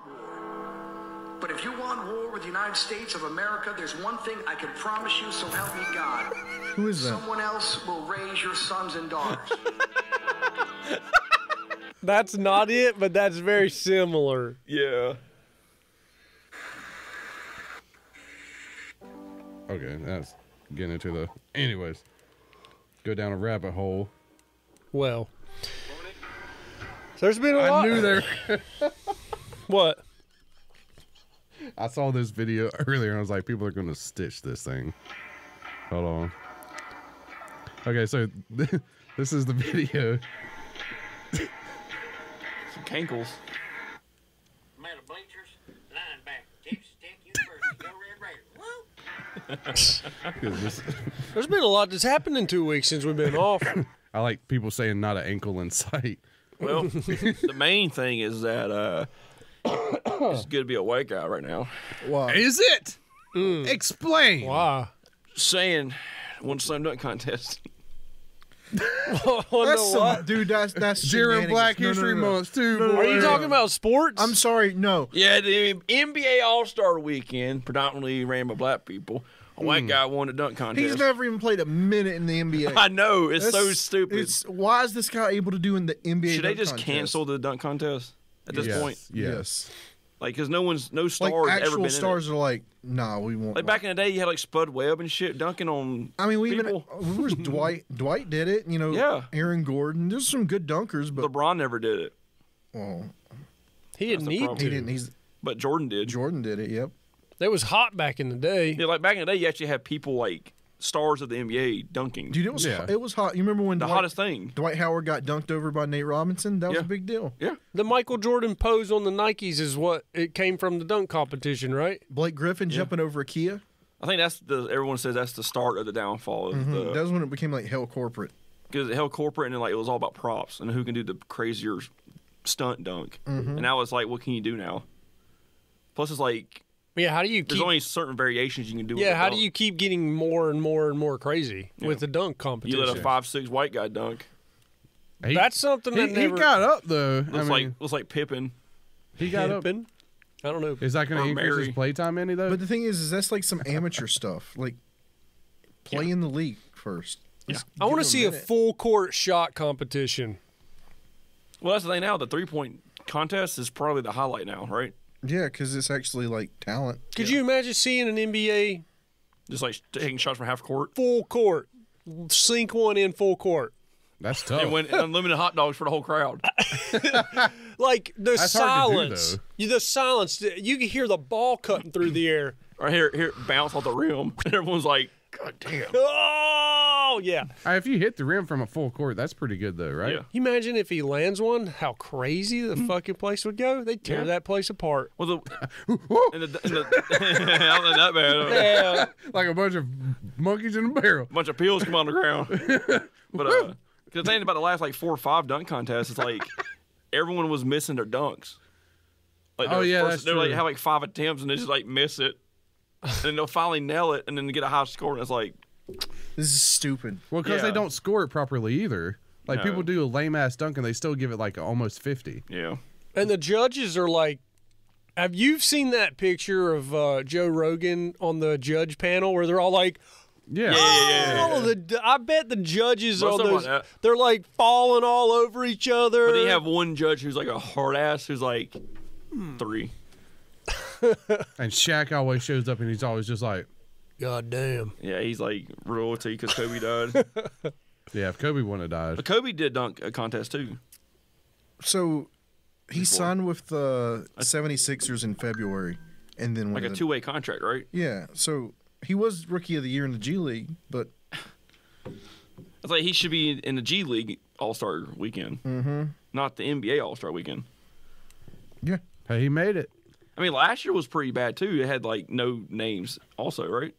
But if you want war with the United States of America, there's one thing I can promise you, so help me God. Who is that? Someone else will raise your sons and daughters. That's not it, but that's very similar. Yeah. Okay, that's getting into the. Anyways, go down a rabbit hole. Well, there's been a lot. I knew there. What? I saw this video earlier and I was like, people are going to stitch this thing. Hold on. Okay, so this is the video. Some cankles. Man of bleachers, linebacker, Texas Tech University, go Red Raiders. Woo! There's been a lot that's happened in 2 weeks since we've been off. I like people saying not an ankle in sight. Well, the main thing is that it's good to be awake out right now. Wow. Is it? Explain. Why? Saying one slam dunk contest. Dude, that's During Black History Month too. Boy. Are you talking about sports? I'm sorry, no. Yeah, the NBA All-Star Weekend, predominantly ran by black people. A white guy won a dunk contest. He's never even played a minute in the NBA. I know. It's so stupid. Why is this guy able to do in the NBA? Should they just cancel the dunk contest at this point? Yes. Like, because no stars Like ever actual been stars in it. are like, nah, we won't. Like back in the day, you had like Spud Webb and shit dunking on. I mean, people. was Dwight. Dwight did it. You know. Yeah. Aaron Gordon. There's some good dunkers, but LeBron never did it. Well, he didn't need to. he didn't. But Jordan did. Jordan did it. Yep. It was hot back in the day. Yeah, like back in the day, you actually had people like stars of the NBA dunking. Dude, it was hot. You remember when the hottest thing? Dwight Howard got dunked over by Nate Robinson? That was a big deal. Yeah. The Michael Jordan pose on the Nikes is what it came from the dunk competition, right? Blake Griffin jumping over a Kia. I think everyone says that's the start of the downfall. That was when it became like hell corporate. Because it held corporate and then, like, it was all about props and who can do the crazier stunt dunk. And now it's like, what can you do now? Plus, it's like, Yeah, how do you there's keep? only certain variations you can do. Yeah, with how the do dunk. you keep getting more and more and more crazy with the dunk You competition? let a 5'6" white guy dunk. That's something that he never got up though. Looks like Pippen. he got up. happened. I don't know. Is that going Or to increase Mary. his playtime any though? But the thing is that's like some amateur stuff. Like, play in the league first. Let's I want to give see him a minute. full court shot competition. Well, that's the thing now. The 3-point contest is probably the highlight now, right? Yeah, because it's actually like talent. Could you imagine seeing an NBA Just like taking shots from half court full court, sink one in full court? That's tough. and win unlimited hot dogs for the whole crowd. Like the That's hard to do, silence, the silence. You can hear the ball cutting through the air. Or here it bounce off the rim, and everyone's like, "God damn!" Oh yeah! If you hit the rim from a full court, that's pretty good though, right? Yeah. You imagine if he lands one, how crazy the fucking place would go? They'd tear that place apart. Well, in the I don't know that bad. Yeah. Like a bunch of monkeys in a barrel. A bunch of peels come on the ground. But the thing about the last like 4 or 5 dunk contests, it's like everyone was missing their dunks. Like Oh, yeah, that's they're like true. have like 5 attempts and they just like miss it, and then they'll finally nail it and then get a high score and it's like, This is stupid. Well, because Yeah. they don't score it properly either. Like No. people do a lame ass dunk and they still give it like almost 50. yeah. And the judges are like, have you seen that picture of Joe Rogan on the judge panel where they're all like, Yeah. I bet the judges Most on of them those, are that. they're like falling all over each other. But then you have one judge who's like a hard ass who's like 3. And Shaq always shows up and he's always just like, God damn. Yeah, he's like royalty because Kobe died. yeah, if Kobe wouldn't have died. But Kobe did dunk a contest too. So he signed with the 76ers in February, and then Like a 2-way contract, right? Yeah, so he was Rookie of the Year in the G League, but It's like he should be in the G League All-Star weekend, not the NBA All-Star weekend. yeah, Hey, he made it. I mean, last year was pretty bad too. It had like no names, also, right?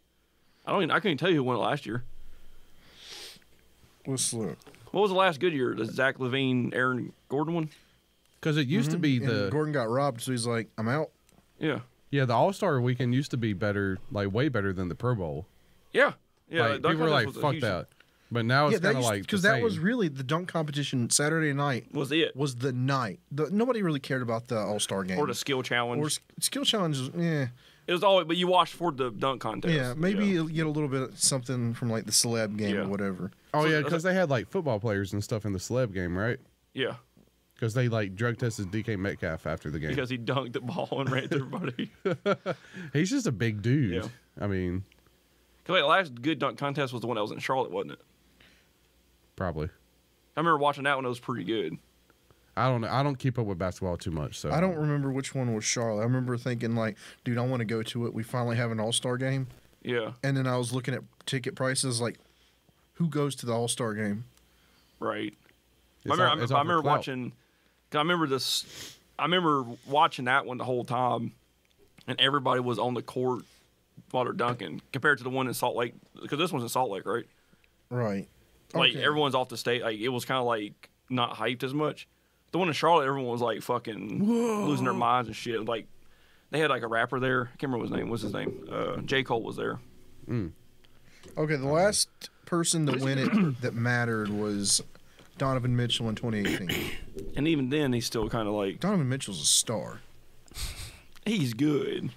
I couldn't tell you who won it last year. let's look. What was the last good year? The Zach LaVine, Aaron Gordon one? Because it used to be And the Gordon got robbed, so he's like, I'm out. Yeah, the All-Star weekend used to be better, like way better than the Pro Bowl. yeah. Like, dunk people were like, contest was a fuck huge- that. But now it's kind of like because that was really the dunk competition Saturday night Was it was the night. Nobody really cared about the All-Star game or the skill challenge? Or skill challenges. Yeah, It was all, but you watched for the dunk contest. yeah. Maybe you'll get a little bit of something from like the celeb game Yeah. or whatever. Oh So- yeah, because they had like football players and stuff in the celeb game, right? Yeah, Because they like drug tested DK Metcalf after the game. because he dunked the ball and ran through everybody. He's just a big dude. Yeah. I mean, Because the last good dunk contest was the one that was in Charlotte, wasn't it? probably. I remember watching that one. It was pretty good. I don't know. I don't keep up with basketball too much, so I don't remember which one was Charlotte. I remember thinking like, dude, I want to go to it. We finally have an All-Star game. Yeah, And then I was looking at ticket prices, like, who goes to the All-Star game? right. It's I remember, all- it's I all for remember clout. watching. 'Cause I remember this. I remember watching that one the whole time, and everybody was on the court while they're dunking, compared to the one in Salt Lake. Because this one's in Salt Lake, right? Right. Like Okay. everyone's off the state. Like it was kind of like not hyped as much. The one in Charlotte, everyone was like fucking losing their minds and shit. Like They had like a rapper there. I can't remember his name. What's his name? J. Cole was there. Okay, the last person to win it that mattered was Donovan Mitchell in 2018. And even then, he's still kind of like... Donovan Mitchell's a star. He's good.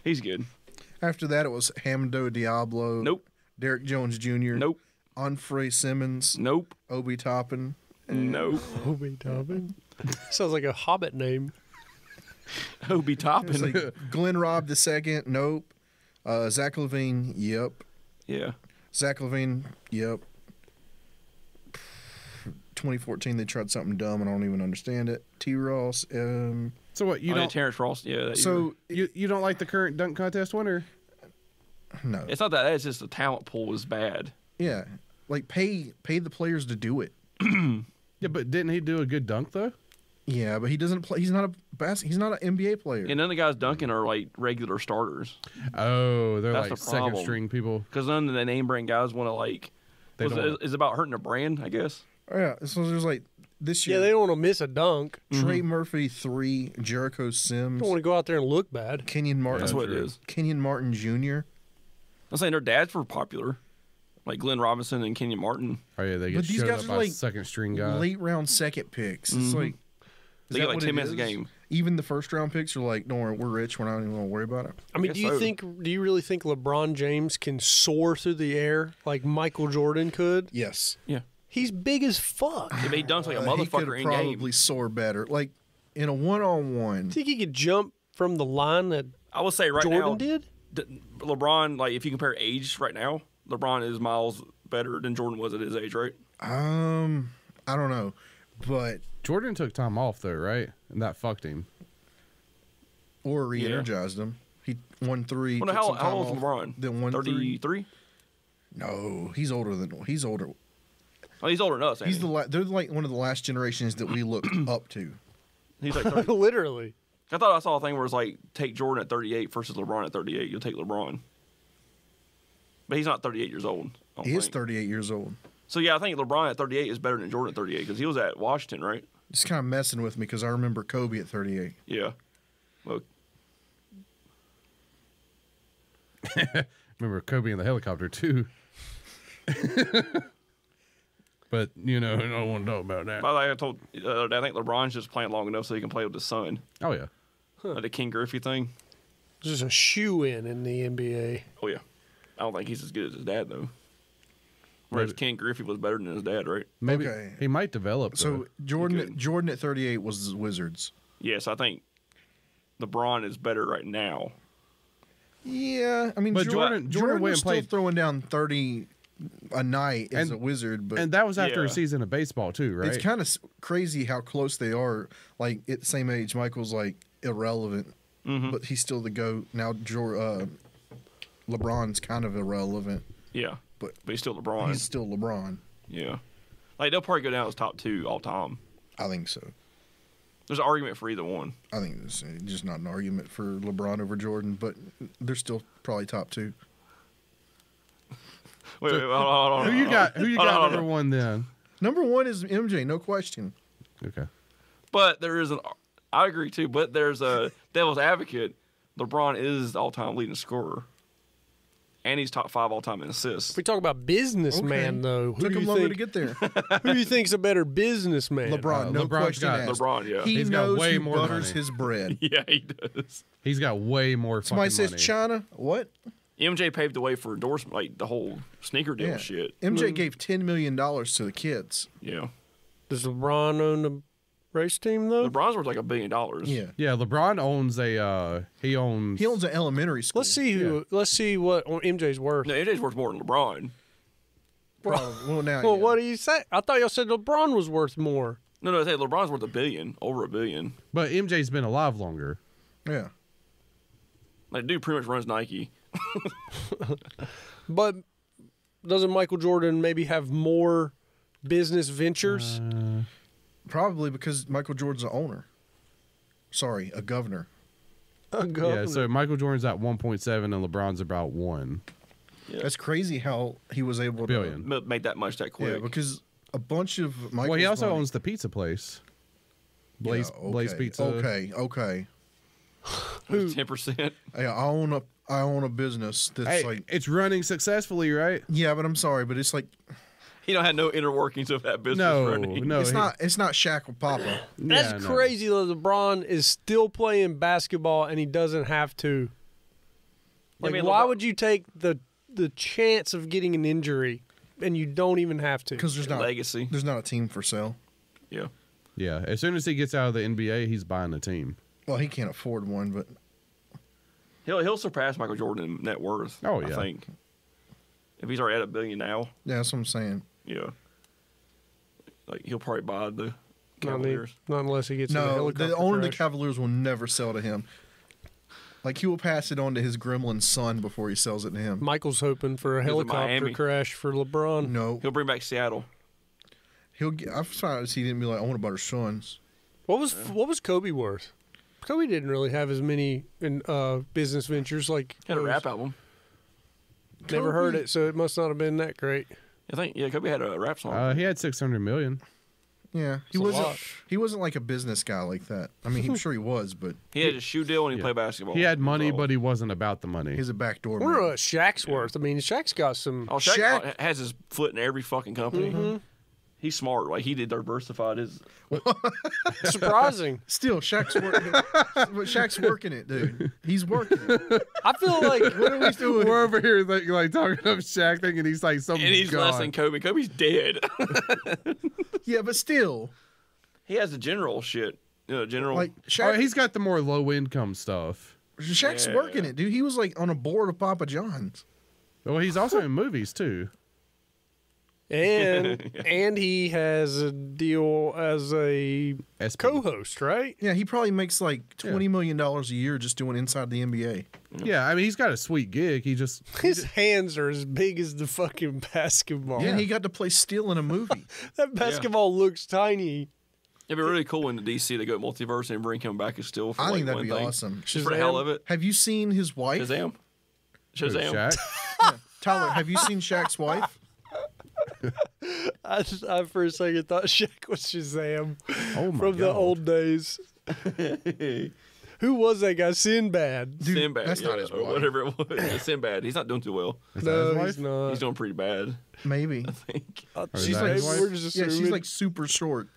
He's good. After that, it was Hamdo Diablo. Nope. Derek Jones Jr. Nope. Onfray Simmons. Nope. Obi Toppin. Nope. Obi Toppin. Sounds like a Hobbit name. Obi Toppin. Like Glenn Robb II. Nope. Zach LaVine. Yep. Yeah. Zach LaVine. Yep. 2014, they tried something dumb, and I don't even understand it. T. Ross. So what? You don't? Terrence Ross. Yeah. So You don't like the current dunk contest winner? no. It's not that. It's just the talent pool is bad. Yeah, like pay the players to do it. Yeah, but didn't he do a good dunk though? Yeah, but he doesn't play. He's not He's not an NBA player. And none of the guys dunking are like regular starters. Oh, they're That's like the second problem. string people. Because none of the name brand guys want to like. They don't It's about hurting a brand, I guess. Oh, yeah, so there's like this year. Yeah, they don't want to miss a dunk. Trey Murphy 3, Jericho Sims, Don't want to go out there and look bad. Kenyon Martin. That's what it is. Kenyon Martin Jr. I'm saying their dads were popular, like Glenn Robinson and Kenyon Martin. Oh yeah, they But get these showed guys up are by like second string guy. Late round second picks. It's like They get like 10 minutes a game. Even the first round picks are like, don't worry, we're rich. We're not even going to worry about it. I mean, guess do you so. do you really think LeBron James can soar through the air like Michael Jordan could? Yes. Yeah. He's big as fuck. If he dunks like a He could motherfucker in probably game. soar better. Like in a one-on-one. Think he could jump from the line that I would say right Jordan now, did? LeBron, like if you compare age right now, LeBron is miles better than Jordan was at his age, right? I don't know. But Jordan took time off though, right? And that fucked him. or re-energized him. He won 3. Well, took some how time old is off, LeBron? Then won 3. 33? No, he's older. Oh, he's older than us. He's ain't he? they're like one of the last generations that we look up to. He's like 30. Literally. I thought I saw a thing where it's like take Jordan at 38 versus LeBron at 38. You'll take LeBron. But he's not 38 years old. I don't He is think. 38 years old. So yeah, I think LeBron at 38 is better than Jordan at 38 because he was at Washington, right? It's kind of messing with me because I remember Kobe at 38. Yeah. Look, Remember Kobe in the helicopter too. But you know, I don't want to know about that. by the way, I told the other day, I think LeBron's just playing long enough so he can play with his son. Oh yeah. Like the King Griffey thing. Just a shoe-in the NBA. Oh yeah. I don't think he's as good as his dad though. Whereas Maybe. King Griffey was better than his dad, right? Maybe Okay. he might develop. So Jordan at 38 was the Wizards. Yes, I think LeBron is better right now. Yeah, I mean, But Jordan went was and still played- throwing down 30 a night as And- a Wizard, but and that was after Yeah. a season of baseball too, right? it's kind of crazy how close they are. Like at the same age, Michael's like irrelevant, but he's still the GOAT. Now LeBron's kind of irrelevant, Yeah. but But he's still LeBron. he's still LeBron. Yeah. Like they'll probably go down as top 2 all time. I think so. There's an argument for either one. I think it's just not an argument for LeBron over Jordan, but they're still probably top 2. Wait, hold on. Who you got? Who you Hold on, got hold number on. one then? Number 1 is MJ, no question. Okay. But there is I agree too, but there's a devil's advocate. LeBron is the all-time leading scorer. And he's top 5 all-time in assists. If we talk about businessman, Okay. though, who Took do him you longer think? to get there. Who do you think's a better businessman? LeBron, no LeBron's question got- asked. LeBron, yeah. He He's got knows way who more butters money. his bread. Yeah, he does. He's got way more. Somebody fucking says money. China, what? MJ paved the way for endorsement, like the whole sneaker deal Yeah. shit. MJ gave $10 million to the kids. Yeah. Does LeBron own the race team though? LeBron's worth like $1 billion. Yeah. Yeah, LeBron owns a. He owns. He owns an elementary school. Let's see who. Let's see what MJ's worth. No, MJ's worth more than LeBron. Probably. Well, now, Well, yeah. what do you say? I thought y'all said LeBron was worth more. No, I say LeBron's worth $1 billion, over $1 billion. But MJ's been alive longer. Yeah. Like, dude pretty much runs Nike. But doesn't Michael Jordan maybe have more business ventures? Probably because Michael Jordan's an owner. Sorry, a governor. Yeah, so Michael Jordan's at 1.7 and LeBron's about 1 That's crazy how he was able billion. Made that much that to. quick. Yeah, because a bunch of Michael's Well, he also money- owns the pizza place. Blaze Yeah, Blaze Pizza. Okay. 10%. Hey, I own a business that's Hey, like, it's running successfully, right? yeah, but I'm sorry, but it's like, He don't have no inner workings of that business No, running. no. it's not Shaq or Papa. That's no. crazy that LeBron is still playing basketball and he doesn't have to. I Like, mean, why LeBron- would you take the chance of getting an injury and you don't even have to? Because there's not a team for sale. Yeah. Yeah, as soon as he gets out of the NBA, he's buying a team. Well, he can't afford one, but He'll surpass Michael Jordan in net worth. Oh, yeah. I think. If he's already at $1 billion now, yeah, that's what I'm saying. yeah. Like he'll probably buy the Not Cavaliers. unless he gets in a No, helicopter the owner of the crash. Cavaliers will never sell to him. Like, he will pass it on to his gremlin son before he sells it to him. Michael's hoping for a Goes to helicopter Miami. crash for LeBron. No, He'll bring back Seattle. I've found out he didn't be like, I want to buy her sons. What was Kobe worth? Kobe didn't really have as many business ventures like Had a those. rap album. Never Kobe- heard it, so it must not have been that great. I think Kobe had a rap song. He had $600 million. Yeah, he That's a wasn't. lot. He wasn't like a business guy like that. I mean, I'm sure he was, but he had a shoe deal and he played basketball. He had money, That's all. but he wasn't about the money. he's a backdoor Wonder man. what Shaq's worth. I mean, Shaq's got some. Oh, Shaq, Shaq- has his foot in every fucking company. Mm-hmm. He's smart. Like he diversified his. Surprising. Still, Shaq's working. But Shaq's working it, dude. He's working it. I feel like What are we doing? We're over here like talking of Shaq, thinking he's like some And he's god. less than Kobe. Kobe's dead. Yeah, but still, He has the general shit. General. like Oh, Shaq, he's got the more low income stuff. Shaq's Yeah. working it, dude. He was like on a board of Papa John's. Well, he's also in movies too. and he has a deal as a SP. co-host, right? Yeah, he probably makes like $20 million a year just doing inside the NBA. Yeah, I mean he's got a sweet gig. He just His hands are as big as the fucking basketball. Yeah, and he got to play Steel in a movie. That basketball looks tiny. It'd be really cool in the DC to go multiverse and bring him back as still. For I like think that'd one be thing. awesome. Just for the hell of it. Have you seen his wife? Shazam. Who, Shazam. Shaq. Tyler, have you seen Shaq's wife? I for a second thought Shaq was Shazam Oh my from the God. old days. Who was that guy? Sinbad. Dude, Sinbad. that's not his or wife. whatever it was. Yeah, Sinbad. He's not doing too well. Is that No, his wife? he's not. He's doing pretty bad. Maybe. I think. Or is She's that like, his wife? we're just yeah, she's assuming. like super short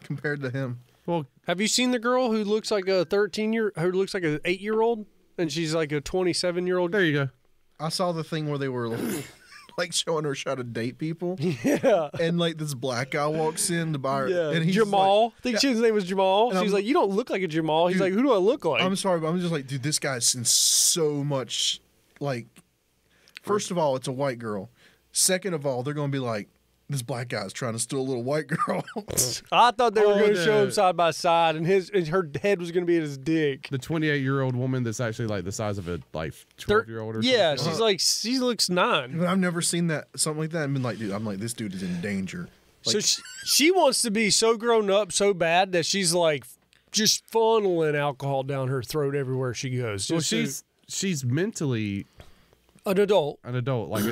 compared to him. Well, Have you seen the girl who looks like a who looks like an 8-year-old, and she's like a 27-year-old? there you go. I saw the thing where they were like showing her how to date people, Yeah. and like this black guy walks in to buy her, Yeah, and he's Jamal. Like, I think his name was Jamal. And She's I'm- like, "You don't look like a Jamal." He's Dude, like, "Who do I look like?" I'm sorry, but I'm just like, dude, this guy's in so much. Like, first of all, it's a white girl. Second of all, they're gonna be like, this black guy's trying to steal a little white girl. I thought they were Oh, going to show the- him side by side, and her head was going to be at his dick. The 28-year-old woman that's actually like the size of a like 12-year-old or Yeah, something. she's like she looks 9. But I've never seen that something like that. I've been like, dude, I'm like, this dude is in danger. So she wants to be so grown up so bad that she's like just funneling alcohol down her throat everywhere she goes. Well, Just she's mentally an adult. an adult, like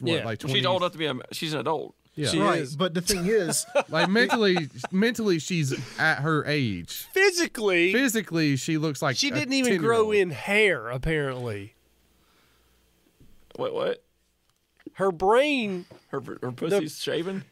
Yeah. like 20. She's old enough to be. She's an adult. Yeah, She Right, is. but the thing is, like mentally, she's at her age. Physically, Physically, she looks like she a didn't even grow 10-year-old. in hair. Apparently, What? her brain Her pussy's shaven.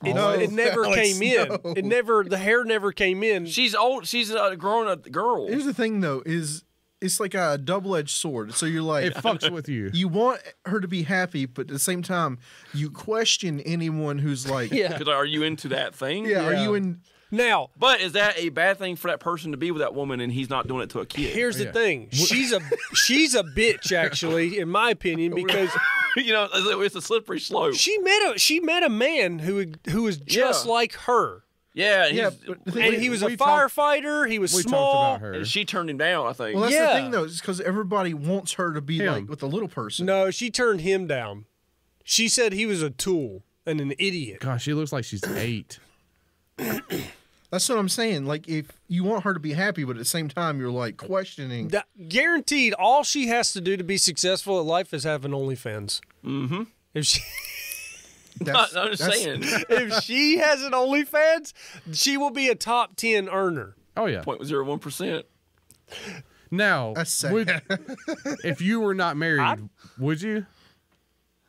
it never Alex, came in. no. It never the hair never came in. She's old. She's a grown-up girl. here's the thing though, is it's like a double-edged sword. So you're like, It fucks with you. you want her to be happy, but at the same time, you question anyone who's like, Yeah. Because are you into that thing? yeah, are Yeah. you in? Now, But is that a bad thing for that person to be with that woman and he's not doing it to a kid? here's the Yeah. thing. She's a bitch, actually, in my opinion, because You know, it's a slippery slope. she met a man who was just Yeah. like her, Yeah, and, Yeah, he's- but the thing and is, he was a we talked- firefighter. He was We small. talked about her. and she turned him down. I think. well, that's Yeah. the thing though, is because everybody wants her to be Him. like with the little person. No, she turned him down. She said he was a tool and an idiot. Gosh, she looks like she's 8. That's what I'm saying. Like, if you want her to be happy, but at the same time, you're like questioning. Guaranteed, all she has to do to be successful at life is have an OnlyFans. Mm-hmm. If she I'm just saying. If she has an OnlyFans, she will be a top 10 earner. Oh yeah. 0.01%. Now, That's sad. if you were not married, would you?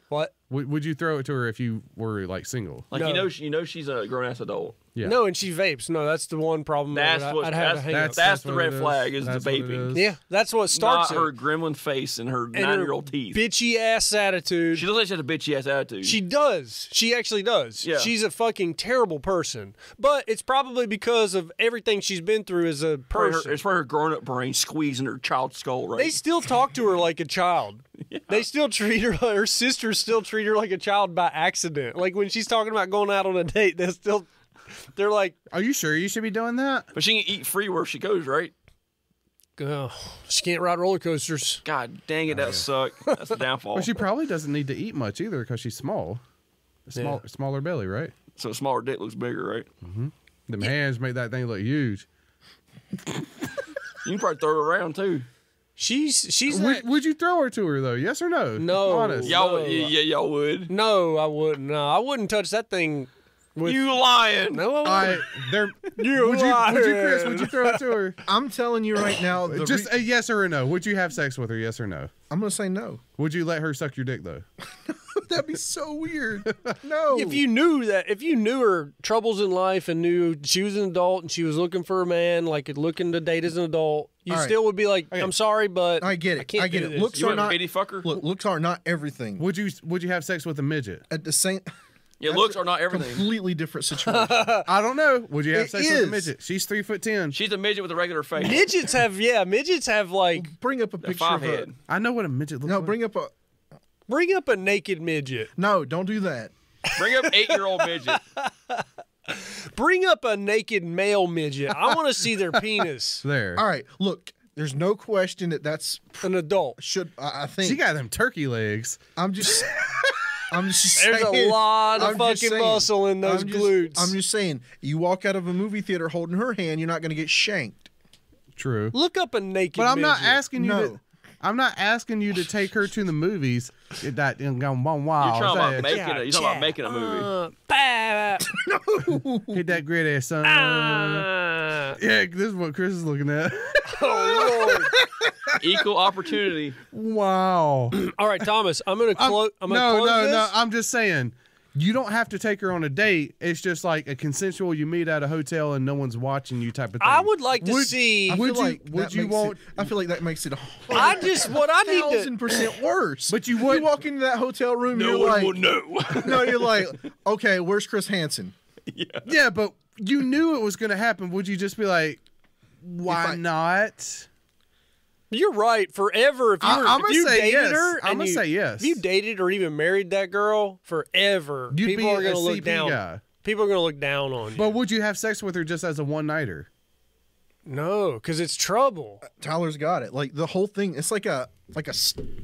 What? Would you throw it to her if you were like single? Like No. you know she's a grown ass adult. Yeah. No, and she vapes. No, that's the one problem. That's that what I'd have a hang up. that's the what red it is. flag is That's the what it vaping. is. Yeah, that's what Not starts her it. gremlin face and her And 9-year-old teeth. bitchy ass attitude. She looks like she has a bitchy ass attitude. She does. She actually does. Yeah. She's a fucking terrible person. But it's probably because of everything she's been through as a person. It's for her grown up brain squeezing her child's skull, right? They still talk to her like a child. They still treat her sisters still treat her like a child by accident. Like when she's talking about going out on a date, they're like, Are you sure you should be doing that? But she can eat free where she goes, right? oh, she can't ride roller coasters. God dang it, that sucked. That's the downfall. Well, she probably doesn't need to eat much either because she's small. Smaller belly, right? So a smaller dick looks bigger, right? Them hands make that thing look huge. You can probably throw her around too. She's Would you throw her to her though? Yes or no? No. Honest. Y'all, No. y'all would. No, I wouldn't. No, I wouldn't touch that thing. With, You lying? no, I wouldn't. There. You Would you, Chris? Would you throw it to her? I'm telling you right now. Just a yes or a no. Would you have sex with her? Yes or no? I'm gonna say no. Would you let her suck your dick though? That'd be so weird. No. If you knew her troubles in life and knew she was an adult and she was looking for a man, like looking to date as an adult, you All right. still would be like, I'm sorry, but I get it. can't I get do it. this. Looks You are want a not. bitty fucker? Look, looks are not everything. Would you have sex with a midget? At the same. Yeah, looks are not everything. Completely different situation. I don't know. Would you have It sex with a is. midget? She's 3'10". She's a midget with a regular face. Midgets have like Bring up a A picture of five a. head. I know what a midget looks No, like. bring up a. bring up a naked midget. No, don't do that. Bring up 8-year-old midget. Bring up a naked male midget. I want to see their penis. There. All right, look. There's no question that's An adult. should. I think. She got them turkey legs. I'm just. I'm just There's saying. a lot of I'm just fucking saying. muscle in those glutes. I'm just saying. You walk out of a movie theater holding her hand, you're not going to get shanked. True. Look up a naked But I'm not midget. asking you No. to. I'm not asking you to take her to the movies. That You're wow. talking about making Yeah, it. You're talking about making a movie. Hit that grid ass son. Yeah, this is what Chris is looking at. Oh, Lord. Equal opportunity. Wow. All right, Thomas, I'm going to close this. No. I'm just saying, you don't have to take her on a date. It's just like a consensual. You meet at a hotel and no one's watching you type of thing. I would like to see. I Would feel you- like would that you makes want- It, I feel like that makes it I just what I need to. 1,000% worse. But you You would- walk into that hotel room, No you're one like, will know. no, you're like, okay, where's Chris Hansen? Yeah, but you knew it was going to happen. Would you just be like, why I- not? You're right. Forever, if you, were, I'ma if you say dated yes. her, I'ma and say yes. If you dated or even married that girl, forever, You'd people be are going a to look CP down. guy. People are going to look down on you. But would you have sex with her just as a one-nighter? No, because it's trouble. Tyler's got it. Like the whole thing, it's like a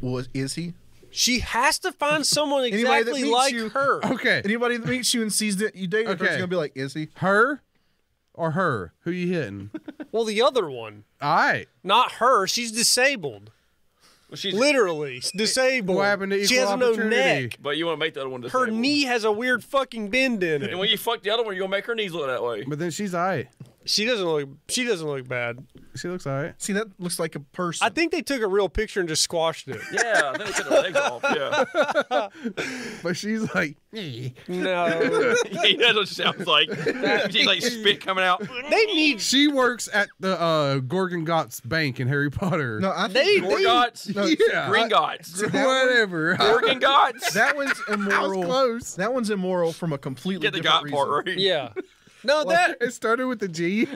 was is he? She has to find someone Anybody that exactly meets like you- her. Okay. Anybody that meets you and sees that you dated her is Okay. gonna be like, is he? Her or her? Who you hitting? Well, the other one, All right. not her. She's disabled. Well, she's, Literally disabled. What happened to she equal has no opportunity? neck. but you want to make the other one Her disabled. knee has a weird fucking bend in And it. when you fuck the other one, you're gonna make her knees look that way. But then she's all right. She doesn't look bad. She looks all right. See, that looks like a person. I think they took a real picture and just squashed it. Yeah, I think they cut her legs off. Yeah, But she's like, No. yeah, that's what it sounds like. She's like spit coming out. They need she works at the Gorgongot's bank in Harry Potter. no, I they think Gorgots, no, Yeah. green gots, Whatever. Gorgon gots. that one's immoral. close. That one's immoral from a completely Get the different got reason. part right. Yeah. No, that It started with the G.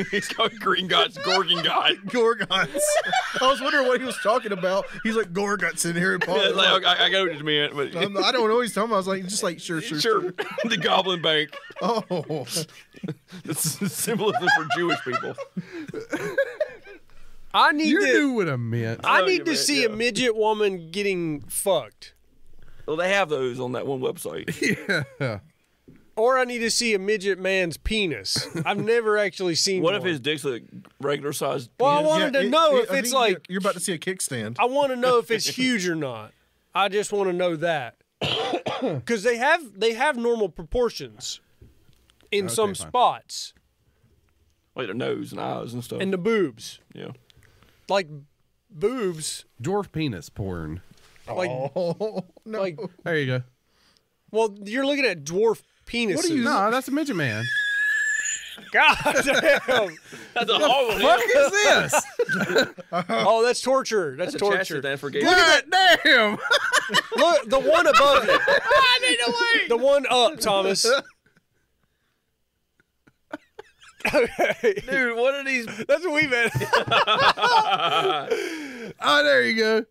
He's called green gots, Gorgon got. Gorgons. I was wondering what he was talking about. He's like Gorguts in Harry Potter. Yeah, like, I got what you meant, but I don't know what he's talking about. I was like, just like, sure. sure, the Goblin Bank. Oh, It's symbolism for Jewish people. I need You to knew what I meant. I know need you to meant, see yeah. a midget woman getting fucked. Well, they have those on that one website. Yeah. Or I need to see a midget man's penis. I've never actually seen What one. if his dick's a regular sized? Well, I penis? wanted to know if I it's think like you're about to see a kickstand. I want to know if it's huge or not. I just want to know that. because they have normal proportions in some fine. spots, like their nose and eyes and stuff. and the boobs, yeah. like boobs, Dwarf penis porn. like Oh no! like. There you go. Well, you're looking at dwarf penises. What are you- No, that's a midget man. God damn! That's a horrible Fuck is this? Oh, that's torture. That's torture. chastity for gay. Look at that. Damn. Look, the one above it. I need to wait. The one up, Thomas. Okay. Dude, what are these? That's what we meant. Oh, there you go.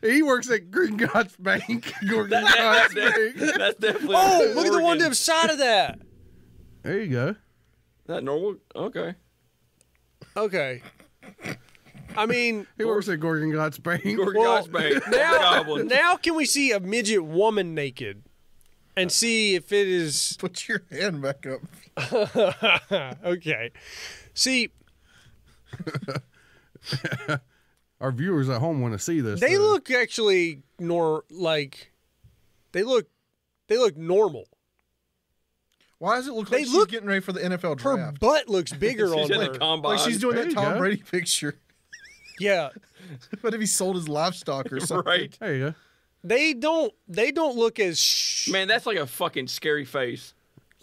He works at Green God's Bank. Gorgon God's Bank. That's definitely. Oh, look at the one to Oregon. the side of that. There you go. Is that normal? Okay. Okay. I mean, He works at Gorgon God's Bank. Gorgon God's Bank. Goblin. now can we see a midget woman naked and see if it is Put your hand back up. okay? See, Our viewers at home want to see this. they look actually they look normal. Why does it look They like look- she's getting ready for the NFL Her draft? butt looks bigger on She's in her. the combine. Like she's doing There that you Tom go. Brady picture. Yeah, What if he sold his livestock or something? Right. There you go. they don't look as Man, that's like a fucking scary face.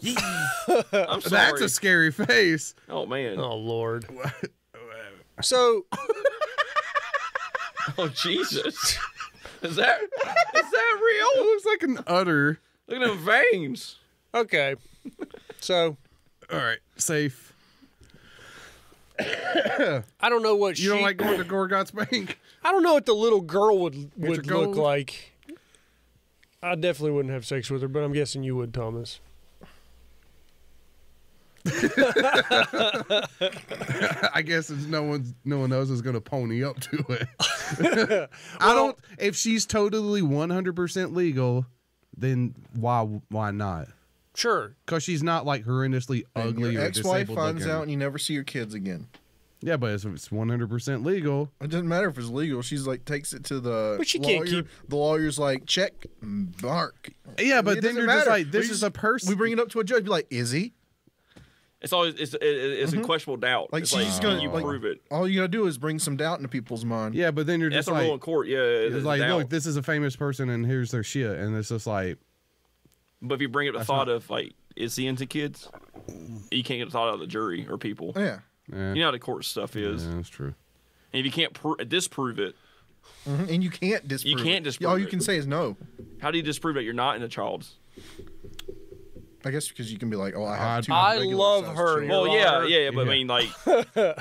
I'm sorry. That's a scary face. Oh man. Oh Lord. So Oh Jesus. Is that It real? looks like an udder. Look at them veins. okay, so All right, safe. I don't know what You don't like going to Gorgon's Bank? I don't know what the little girl would your look gold? like. I definitely wouldn't have sex with her, but I'm guessing you would, Thomas. I guess it's no one else is gonna pony up to it. I don't. If she's totally 100% legal, then why not? Sure. Because she's not like horrendously And ugly your or ex-wife disabled finds looking. out and you never see your kids again. Yeah, but if it's 100% legal, It doesn't matter if it's legal. She's like takes it to the But she lawyer. can't keep- The lawyer's like, check, mark. yeah. But It then doesn't you're just matter. like, this We is just- a person. We bring it up to a judge. Be like, is he? It's always it's a questionable doubt. Like it's she's like, gonna can you like, prove it. All you gotta do is bring some doubt into people's mind. Yeah, but then you're That's just a rule in like, court. Yeah, it's like, doubt. look, this is a famous person, and here's their shit, and it's just like, But if you bring up the thought of like, is he into kids? You can't get the thought out of the jury or people. Yeah. eh, You know how the court stuff is. yeah, that's true. And if you can't disprove it, And you can't disprove. You can't it. disprove All you it. can say is no. how do you disprove that you're not in a child's? I guess because you can be like, oh, I have two. I regular love sized her. children. Well, Your yeah, Honor. but Yeah. I mean, like,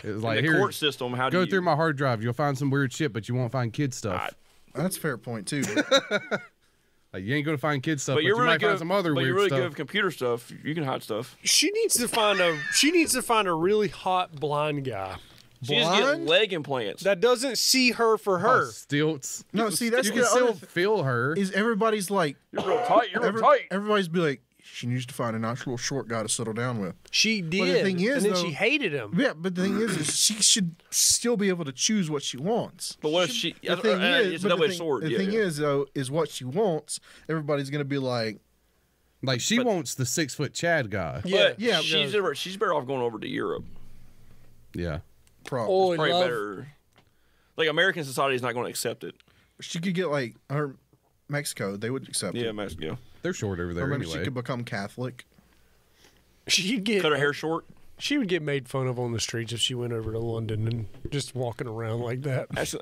It's like in the here, court system, how do go you through my hard drive. You'll find some weird shit, but you won't find kid stuff. That's a fair point too. Like you ain't gonna find kid stuff, But but you're you really might find good. some other But weird you're really stuff. good with computer stuff. You can hide stuff. She needs to find a really hot blind guy She just get Blind? leg implants. that doesn't see her for her. Oh, stilts. No, see, that's you the can other still thing feel her. is everybody's like, You're real tight. You're real tight. everybody's be like, she needs to find a nice little short guy to settle down with. She did, thing is, and then though- she hated him. Yeah, but the thing is she should still be able to choose what she wants. But what if she? The thing is, it's a but double-edged sword. the Yeah, thing yeah. is though, is what she wants. Everybody's gonna be like, Like she wants the 6-foot Chad guy. Yeah, But yeah, she's better off going over to Europe. Yeah. probably. Oh, Probably love. better. Like American society is not going to accept it. She could get like her Mexico. They would accept Yeah, it. Mexico. They're short over Or there maybe anyway. she could become Catholic. She'd get Cut her hair short. She would get made fun of on the streets if she went over to London and just walking around like that. That's,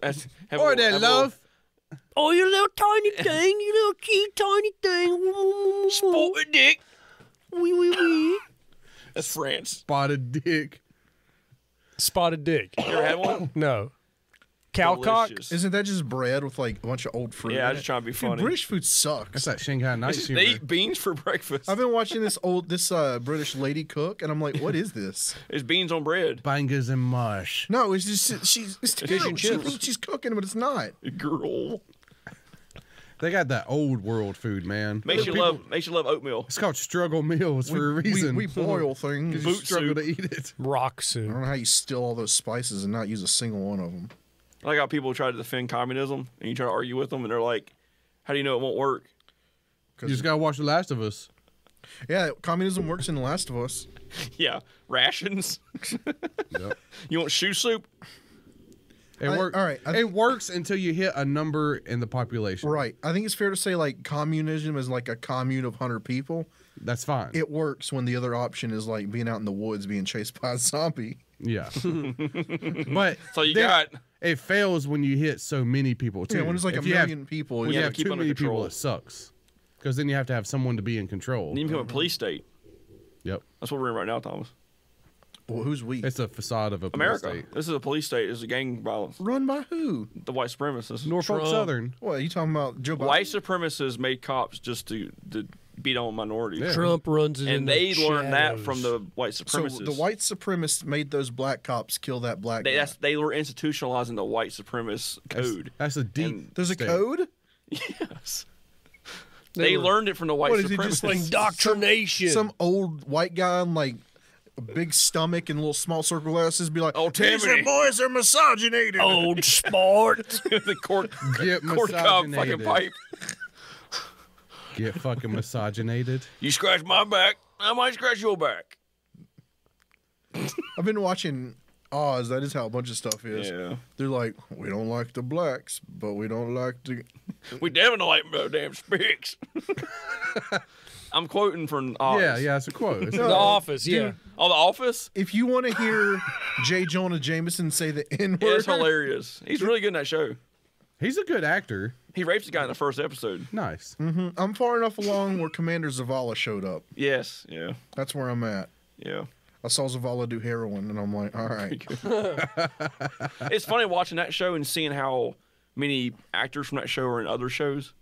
have Or a- that have a- love. Oh, you little tiny thing, you little cute tiny thing. Sport dick. Wee wee wee. That's France. Spotted dick. Spotted dick. You ever had one? No. Cowcock. Delicious. Isn't that just bread with like a bunch of old fruit? Yeah, in I'm just it? trying to be Dude, funny. British food sucks. That's that Shanghai night They humor. eat beans for breakfast. I've been watching this British lady cook, and I'm like, what is this? It's beans on bread. Bangers and mush. No, it's just it's terrible. and She chips. thinks she's cooking, but it's not. Girl. They got that old world food, man. Makes you love oatmeal. It's called struggle meals for a reason. We boil things. Because you boot struggle soup. to eat it. Rock I soup. don't know how you steal all those spices and not use a single one of them. I like how people try to defend communism and you try to argue with them and they're like, how do you know it won't work? You just gotta watch The Last of Us. Yeah, communism works in The Last of Us. Yeah, rations. Yep. You want shoe soup? It works. All right. It works until you hit a number in the population. Right. I think it's fair to say like communism is like a commune of 100 people. That's fine. It works when the other option is like being out in the woods being chased by a zombie. Yeah. But So you got. it fails when you hit so many people too. Yeah, when there's like If a you have- million people. When yeah, you have keep too under many control. people, it sucks. Because then you have to have someone to be in control. You need to become a police state. Yep. That's what we're in right now, Thomas. well, who's we? It's a facade of a police America. state. This is a police state. This is a gang violence. Run by who? The white supremacists. Norfolk Trump. Southern. What are you talking about? Joe Biden? White supremacists made cops just to beat on minorities. Yeah. Trump runs it in And the they learned that shadows. from the white So supremacists. the white supremacists made those black cops kill that black guy. They were institutionalizing the white supremacist code. That's a deep. And There's a state. code? Yes. They were- learned it from the white What is it, supremacists. just like Indoctrination. Some old white guy on like a big stomach and little small circle glasses be like, Oh, these Timmy. boys are misogynated. old sport. the court Get court cob fucking misogynated. pipe. Get fucking misogynated. You scratch my back, I might scratch your back. I've been watching Oz. That is how a bunch of stuff is. Yeah. They're like, we don't like the blacks, but we don't like the. We damn don't like no damn speaks. I'm quoting from Oz. Yeah, it's a quote. It's The Office, yeah. Oh, The Office? If you want to hear J. Jonah Jameson say the N Yeah, word, it's hilarious. He's really good in that show. He's a good actor. He rapes the guy in the first episode. Nice. I'm far enough along where Commander Zavala showed up. Yes, yeah, That's where I'm at. yeah. I saw Zavala do heroin, and I'm like, all right. It's funny watching that show and seeing how many actors from that show are in other shows.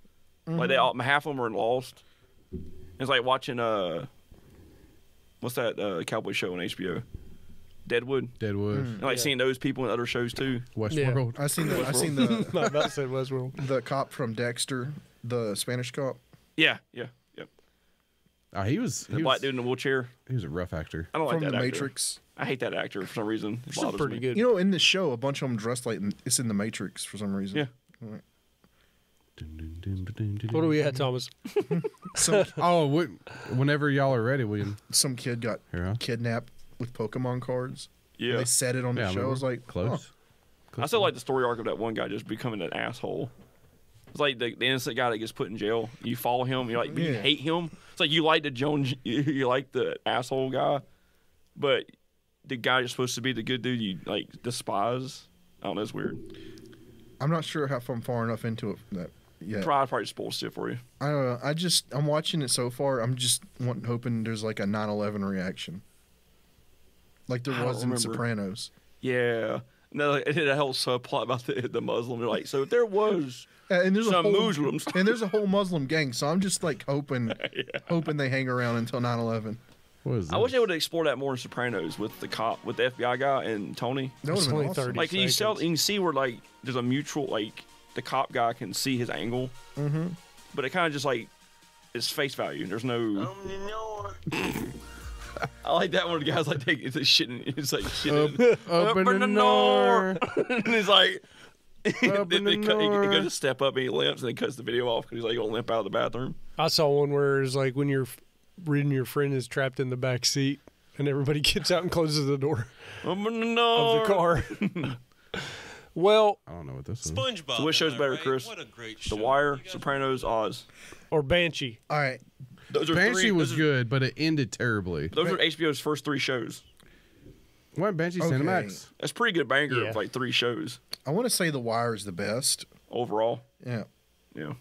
Like they all, half of them are in Lost. It's like watching what's that cowboy show on HBO? Deadwood. Deadwood. And seeing those people in other shows too. Westworld. I seen the Not about to say Westworld. the cop from Dexter, the Spanish cop. Yeah, yeah, yep. He was The black dude in the wheelchair. he was a rough actor. I don't like From that the actor. Matrix. I hate that actor for some reason. It Still bothers pretty me. good. You know, in the show, a bunch of them dressed like it's in the Matrix for some reason. Yeah. What do we at, Thomas? Some Oh, whenever y'all are ready, we can. some kid got Here, huh? kidnapped with Pokemon cards. Yeah. They said it on the Yeah, show. I remember? was like, Close. I still like the story arc of that one guy just becoming an asshole. It's like the innocent guy that gets put in jail. You follow him, you Yeah. hate him. It's like you like the you like the asshole guy, but the guy you're supposed to be the good dude you like despise. I don't know, it's weird. I'm not sure if I'm far enough into it that yet. Probably spoils shit for you. I don't know. I'm watching it so far. I'm just hoping there's like a 9/11 reaction, like there I don't was in remember. Sopranos. Yeah. No, it had a whole subplot about the Muslim. They're like, so if there was And there's some a whole, Muslims. and there's a whole Muslim gang. So I'm just like hoping they hang around until 9/11. What is I wish this? they would explore that more in Sopranos with the cop, with the FBI guy and Tony. That would It's have been only awesome. 30. Like, you seconds. can see where like there's a mutual like the cop guy can see his angle, but it kind of just like it's face value. There's no. I like that one. The guy's like taking it's shitting. It's like shitting. Up in the north. And he's like. Up in the he north. goes to step up and he limps and he cuts the video off because he's like gonna limp out of the bathroom. I saw one where it's like when you're reading, your friend is trapped in the back seat, and everybody gets out and closes the door of the car. Well, I don't know what this is. SpongeBob. So which show's am I better, right? Chris? What a great The show. Wire, You guys- Sopranos, Oz. or Banshee. All right. Those are Banshee three, was those are- good, but it ended terribly. Those are HBO's first three shows. What Banshee Okay. Cinemax? That's a pretty good banger Yeah. of like three shows I want to say The Wire is the best. overall. Yeah. Yeah.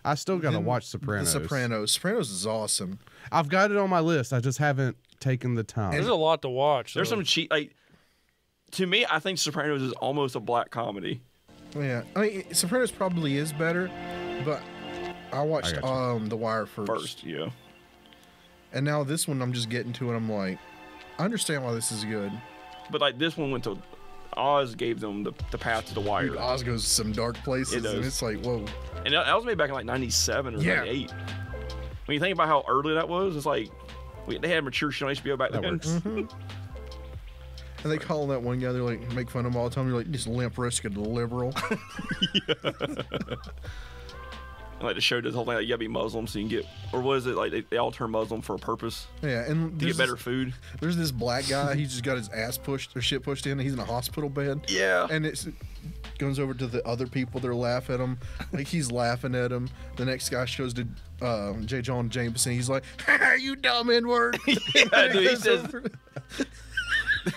I still gotta Then watch Sopranos. The Sopranos. Sopranos is awesome. I've got it on my list. I just haven't taken the time. There's a lot to watch. There's though. some cheat like to me, I think Sopranos is almost a black comedy. Yeah. I mean, Sopranos probably is better, but I watched got The Wire first. Yeah. And now this one I'm just getting to it. I'm like, I understand why this is good. But like this one went to Oz gave them the path to the Wire. Dude, Oz goes to some dark places, It does. and it's like, whoa. And that was made back in like 97 or Yeah. 98. When you think about how early that was, it's like they had mature shit on HBO back That then. works. And they call that one guy, they're like, make fun of him all the time. You're like, just limp wristed liberal. And Like the show does the whole thing, like you gotta be Muslim so you can get, or what is it, like they all turn Muslim for a purpose Yeah, and to get better food. There's this black guy. He just got his ass pushed or shit pushed in. He's in a hospital bed. Yeah. And it goes over to the other people. They're laughing at him. Like he's laughing at him. The next guy shows to J. John Jameson. He's like, "You dumb N-word." Yeah, dude, he says.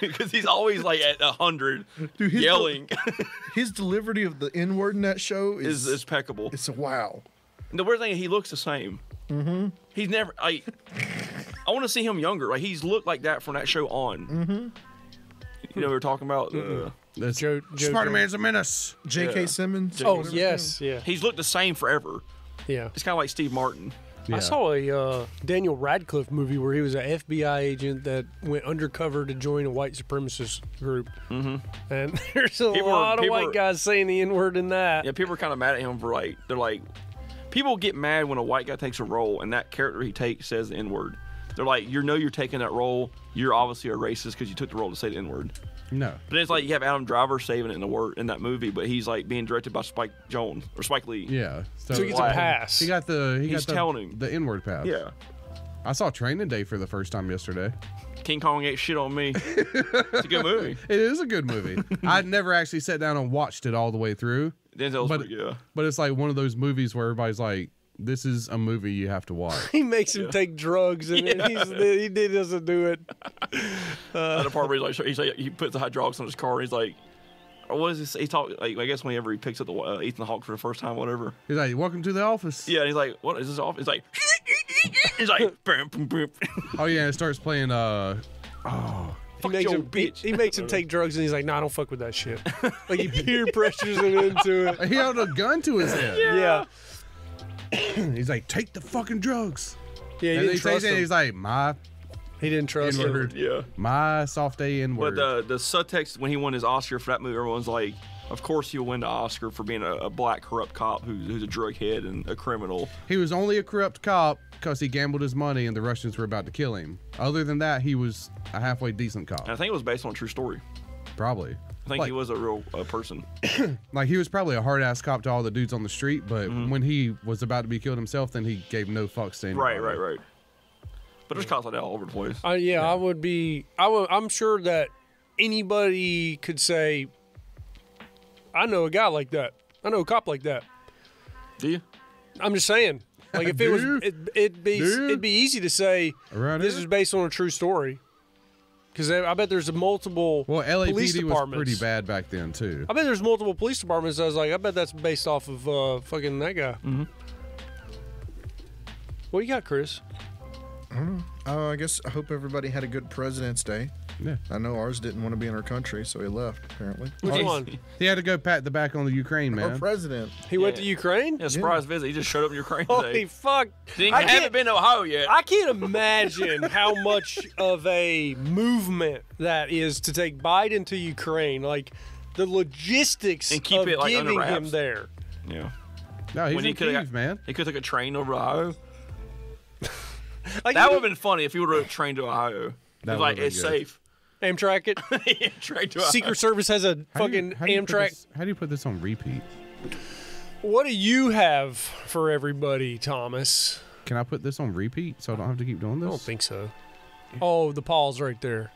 Because he's always like at 100, dude, yelling. His delivery of the N-word in that show is impeccable. It's a wow. And the weird thing is he looks the same. Mm-hmm. He's never like. I want to see him younger. Like he's looked like that from that show on. Mm-hmm. You know, we were talking about. That's Joe Spider-Man's a menace. J.K. Yeah. Simmons. Oh yes, yeah. He's looked the same forever. Yeah. It's kind of like Steve Martin. Yeah. I saw a Daniel Radcliffe movie where he was an FBI agent that went undercover to join a white supremacist group. Mm-hmm. And there's a lot of white guys saying the N-word in that. Yeah, people are kind of mad at him for like, they're like, people get mad when a white guy takes a role and that character he takes says the N-word. They're like, you're taking that role. You're obviously a racist because you took the role to say the N-word. No. But then it's like you have Adam Driver saving it in that movie, but he's like being directed by Spike Lee. Yeah. So he gets a pass. He got He's telling him the N-word pass. Yeah. I saw Training Day for the first time yesterday. King Kong ate shit on me. It's a good movie. It is a good movie. I'd never actually sat down and watched it all the way through. Denzel's pretty good. But it's like one of those movies where everybody's like, this is a movie you have to watch. He makes him take drugs, and then he doesn't do it. The part where he's like, he puts the hydraulics on his car, and he's like, what is this? He talk like I guess whenever he picks up the Ethan Hawke for the first time, whatever. He's like, welcome to the office. Yeah, and he's like, what is this office? He's like, boom, boom, boom. Oh yeah, and it starts playing. He makes him take drugs, and he's like, "Nah, don't fuck with that shit." Like he peer pressures him into it. He held a gun to his head. Yeah. He's like, take the fucking drugs. Yeah, he and didn't trust him. He's like, He didn't trust him. Yeah. My soft A N-word. But the subtext when he won his Oscar for that movie, everyone's like, of course he'll win the Oscar for being a black corrupt cop who's a drug head and a criminal. He was only a corrupt cop because he gambled his money and the Russians were about to kill him. Other than that, he was a halfway decent cop. And I think it was based on a true story. Probably. I think he was a real person. Like, he was probably a hard-ass cop to all the dudes on the street, but when he was about to be killed himself, then he gave no fucks to anybody. Right. But there's cops like that all over the place. Yeah, I would be. I'm sure that anybody could say, I know a guy like that. I know a cop like that. Do you? I'm just saying. Like if it was, it'd be easy to say this is based on a true story. Because I bet there's multiple police LAPD departments. was pretty bad back then too. I bet there's multiple police departments. I was like, I bet that's based off of fucking that guy. Mm-hmm. What do you got, Chris? I don't know. I guess I hope everybody had a good President's Day. Yeah. I know ours didn't want to be in our country, so he left, apparently. Which one? He had to go pat the back on the Ukraine, man. Our president. He went to Ukraine? Yeah, surprise visit. He just showed up in Ukraine Holy today. fuck. I haven't been to Ohio yet. I can't imagine how much of a movement that is to take Biden to Ukraine. Like, the logistics and keep of it, like, giving under him wraps. there. Yeah. No, he's in Kyiv, man. He could take a train over Ohio. Like, That would have been funny if he would have trained to Ohio. That Like, would've been it's good. safe. Amtrak it. Amtrak to Ohio. Secret Service has a fucking Amtrak. How do you put this on repeat? What do you have for everybody, Thomas? Can I put this on repeat so I don't have to keep doing I this? don't think so. Oh, the pause right there.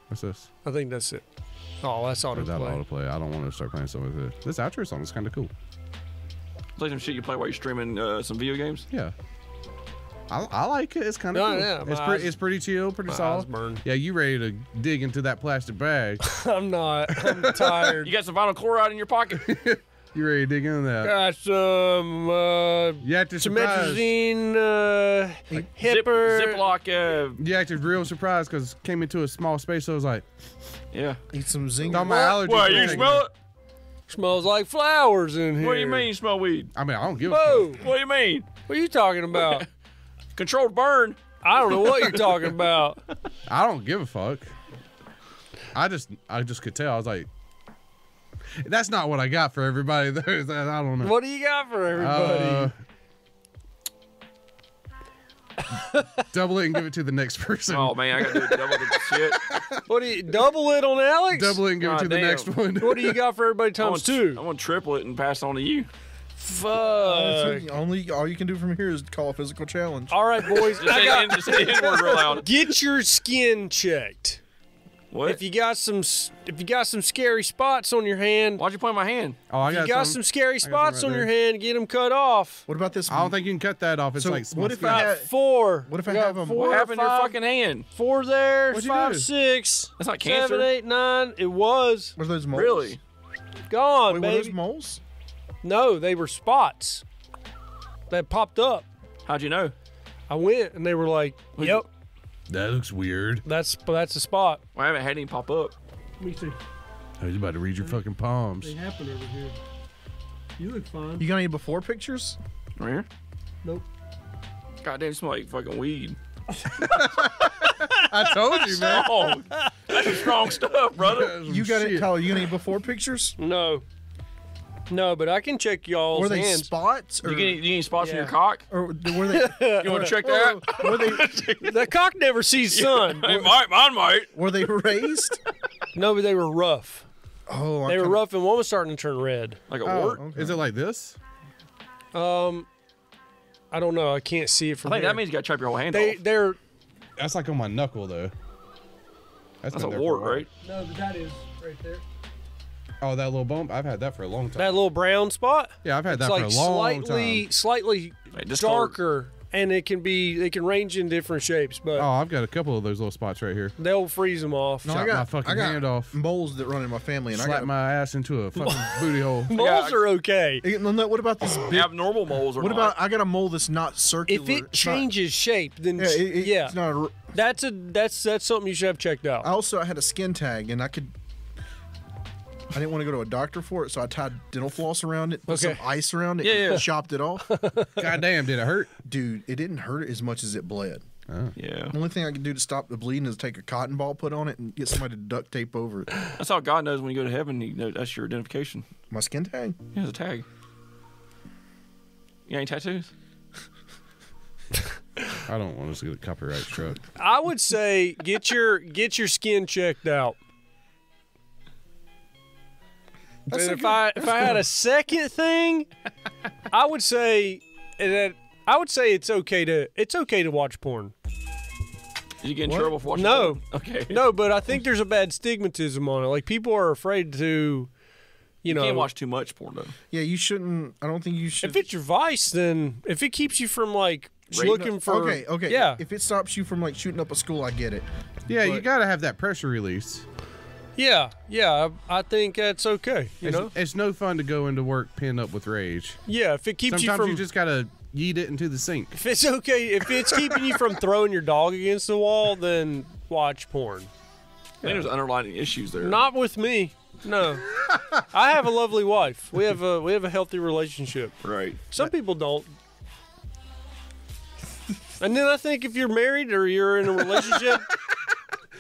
What's this? I think that's it. Oh, that's Or that autoplay. autoplay. I don't want to start playing stuff with it. This outro song is kind of cool. It's like some shit you play while you're streaming some video games. Yeah. I like it. It's kind of cool. Yeah, it's pretty chill, pretty my solid. eyes burn. Yeah, you ready to dig into that plastic bag. I'm not. I'm tired. You got some vinyl chloride in your pocket. You ready to dig into that? Got some You acted surprised. Metrazine, Hipper. Ziploc. You acted real surprised because it came into a small space, so I was like, Yeah. Eat some zinc. thought my allergies What, were you taking smell it. it? Smells like flowers in here. What do you mean you smell weed? I mean, I don't give a Whoa. fuck. What do you mean? What are you talking about? Controlled burn. I don't know what you're talking about. I don't give a fuck. I just could tell. I was like, that's not what I got for everybody. I don't know. What do you got for everybody? Double it and give it to the next person. Oh man, I got to do double the shit. What do you double it on Alex? Double it and give it to the damn. next one. What do you got for everybody I times want, two? I want triple it and pass it on to you. Fuck. All you can do from here is call a physical challenge. All right, boys. Just say the N-word real loud. Get your skin checked. What? If you got some scary spots on your hand, Why'd you point my hand? Oh, I if got you got some scary spots right on your there. hand, get them cut off. What about this? I don't think you can cut that off. It's So like what if small I skin. had- Four. What if I We got have 'em- four, What happened to your five, fucking hand? 4 there, What'd you 5, do? 6. That's not cancer. 7, 8, 9. It was What are those moles? Really? gone, Wait, what are those baby. moles? No, they were spots that popped up. How'd you know? I went and they were like, "Yep, That looks weird. that's a spot." Well, I haven't had any pop up. Me too. Oh, you about to read your fucking palms. happen over here. You look fine. You got any before pictures? Right here? Nope. Goddamn, you smell like fucking weed. I told you, man. Oh, that's some strong stuff, brother. You got it, Tyler. You got any before pictures? No, but I can check y'all's Were they hands. spots? Or, You get any spots in Yeah. your cock? or were they? You want to check that? Were they? The cock never sees sun. It might, mine might. Were they raised? No, but they were rough. Oh, They were rough, and one was starting to turn red. Like a Oh, wart? is it like this? I don't know. I can't see it I from think here. that means you got to chop your whole hand off. They're That's like on my knuckle, though. That's a been there for wart, while. right? no, but that is right there. Oh, that little bump? I've had that for a long time. That little brown spot. Yeah, I've had It's that like for a long time. slightly Like discolored. darker, and they can range in different shapes, but Oh, I've got a couple of those little spots right here. they'll freeze them off. No, Chop my fucking hand off. moles that run in my family, and Slap my ass into a fucking booty hole. Moles are okay. What about this big? Abnormal moles are What not. about? I got a mole that's not circular. If it It's not- changes shape, then yeah, it's not. that's something you should have checked out. I had a skin tag, and I didn't want to go to a doctor for it, so I tied dental floss around it, put Okay. some ice around it, Yeah. and chopped it off. God damn, did it hurt? Dude, it didn't hurt as much as it bled. Yeah. The only thing I can do to stop the bleeding is take a cotton ball, put on it, and get somebody to duct tape over it. That's how God knows when you go to heaven. He knows that's your identification. My skin tag? Yeah, it's a tag. You got any tattoos? I don't want to get a copyright struck. I would say get your skin checked out. And if I had a second thing, I would say it's okay to watch porn. Did you get in trouble for watching No. porn? Okay. No, but I think there's a bad stigmatism on it. Like people are afraid to, you know, can't watch too much porn though. Yeah, you shouldn't. I don't think you should. if it's your vice, then if it keeps you from like Rating looking for Okay. yeah, If it stops you from like shooting up a school, I get it. Yeah, you But- got to have that pressure release. yeah, I think that's okay. You know, It's no fun to go into work pinned up with rage. yeah, if it keeps Sometimes you from you just got to yeet it into the sink. if it's okay, if it's keeping you from throwing your dog against the wall, then watch porn. I think there's underlying issues there. Not with me. No, I have a lovely wife. We have a healthy relationship. right. Some people don't. And then I think if you're married or you're in a relationship,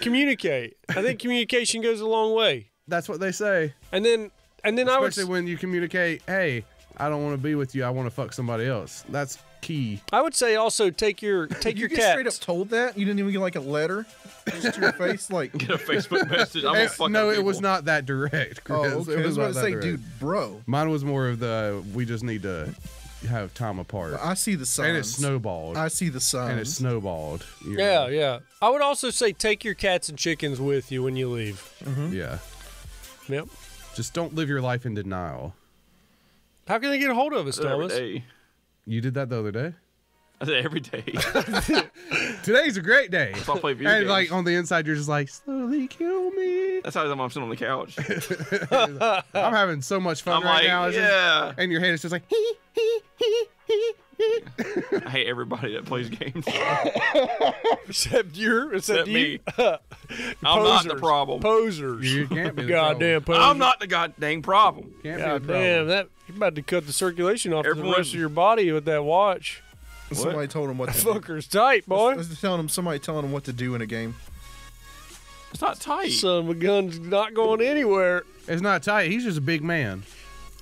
communicate. I think communication goes a long way. That's what they say. And then I would Especially when you communicate, hey, I don't want to be with you. I want to fuck somebody else. That's key. I would say also take your You get cat. straight up told that? You didn't even get like a letter just to your face? Like, Get a Facebook message. I'm gonna fuck No, up it was people. not that direct, Chris. oh, It okay. I was not about to that say, direct. dude, bro. Mine was more of the, we just need to have time apart. I see the signs. And it snowballed. I see the signs. And it snowballed. you Yeah, know. yeah. I would also say take your cats and chickens with you when you leave. Yeah. Yep. Just don't live your life in denial. How can they get a hold of us, I do it every Thomas? day. You did that the other day? I say every day. Today's a great day. So I play video And games. like on the inside, you're just like, slowly kill me. That's how I'm sitting on the couch. I'm having so much fun I'm right like, now. It's just- yeah. and your head is just like, I hate everybody that plays games. Except you. Except me. I'm not the problem. Posers. you can't be the Goddamn problem. posers. I'm not the goddamn problem. Can't God be the damn, problem. that you're about to cut the circulation off to the Everyone- rest of your body with that watch. Somebody told him what to do. Fucker's tight, boy. Somebody telling him what to do in a game. It's not tight. Son of a gun's not going anywhere. It's not tight. He's just a big man.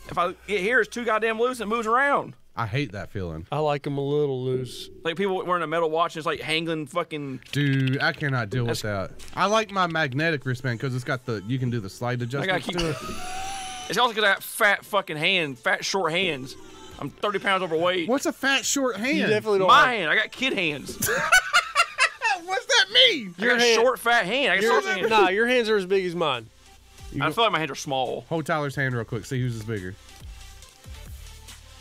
If I get here, it's too goddamn loose and it moves around. I hate that feeling. I like him a little loose. Like people wearing a metal watch and it's like hangling fucking. Dude, I cannot deal with that. I like my magnetic wristband because it's got you can do the slide I gotta adjustments keep. to it. It's also because I got fat fucking hands, fat short hands. I'm 30 pounds overweight. What's a fat, short hand? You definitely don't. My hand. I got kid hands. What's that mean? I got a short, fat hand. I got short hands. Nah, your hands are as big as mine. I feel like my hands are small. Hold Tyler's hand real quick. See whose is bigger.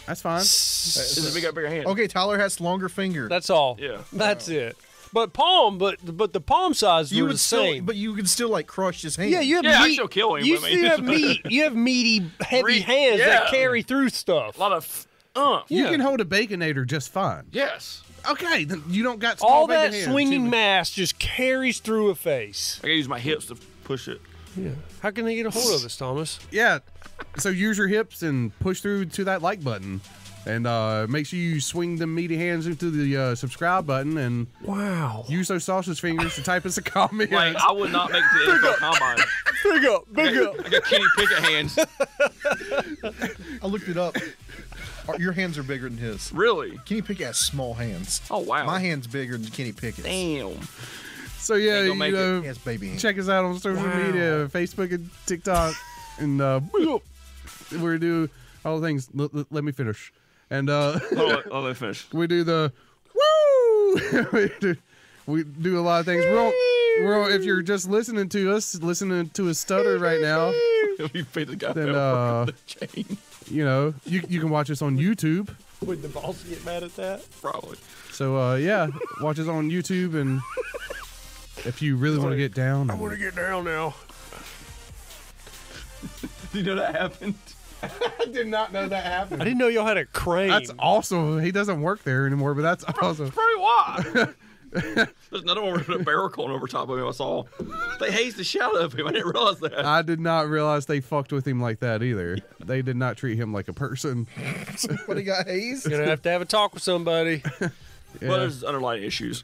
That's fine. This is a bigger hand. Okay, Tyler has longer finger. That's all. Yeah. That's it. But the palm size you were would the still, same. but you can still like crush his hand. Yeah, you have Yeah, I meat. still kill him. You I mean, still have meat. You have meaty, heavy hands yeah. that carry through stuff. A lot of. You Yeah. can hold a Baconator just fine. Yes. Okay, then you don't got small All bacon that hands. swinging mass just carries through a face. I gotta use my hips to push it. Yeah. How can they get a hold of us, Thomas? Yeah. So use your hips and push through to that like button. And make sure you swing them meaty hands into the subscribe button and Wow. use those sausage fingers to type us a comment. Like, I would not make it to the NFL Combine. Big up, big up. I got Kenny Pickett hands. I looked it up. Your hands are bigger than his. Really? Kenny Pickett has small hands. Oh, wow. My hand's bigger than Kenny Pickett's. Damn. So yeah, Ain't gonna make it. He has baby hands. check us out on social media, Facebook and TikTok, and we're gonna do all the things. Let me finish. And Let me finish. we do the woo. we do a lot of things. We're if you're just listening to us stutter right now, You beat the guy then over the chain. you know you can watch us on YouTube. Would the boss get mad at that? Probably. So yeah, watch us on YouTube, and if you really want to get down, I want to get down now. Did you know that happened? I did not know that happened. I didn't know y'all had a crane. That's awesome. He doesn't work there anymore, but that's awesome. Probably why. There's another one with a barrel cone over top of him. I saw. They hazed the shit out of him. I didn't realize that. I did not realize they fucked with him like that either. They did not treat him like a person. But he got hazed. Gonna have to have a talk with somebody. Well, there's underlying issues.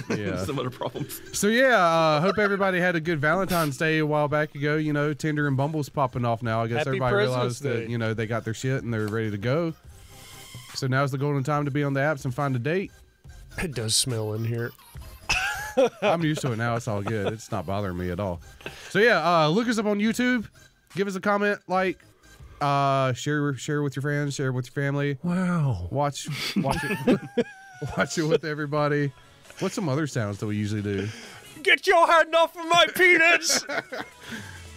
Yeah. Some other problems. So yeah, hope everybody had a good Valentine's Day a while back ago. You know, Tinder and Bumble's popping off now. I guess Happy everybody President's realized Day. that they got their shit and they're ready to go. So now's the golden time to be on the apps and find a date. It does smell in here. I'm used to it now. It's all good. It's not bothering me at all. So yeah, look us up on YouTube. Give us a comment, like, share with your friends, share with your family. Wow. Watch it. Watch it with everybody. What's some other sounds that we usually do? Get your hand off of my penis!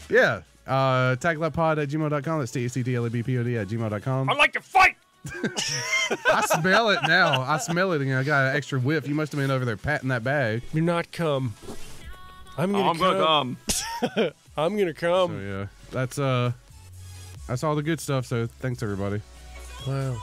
Yeah. Taglepod@gmail.com. That's TACTLABPOD@gmail.com. I like to fight! I smell it now. I smell it again. I got an extra whiff. You must have been over there patting that bag. You're not cum. I'm gonna gonna come. I'm gonna come. So yeah, that's all the good stuff. So thanks everybody. Wow.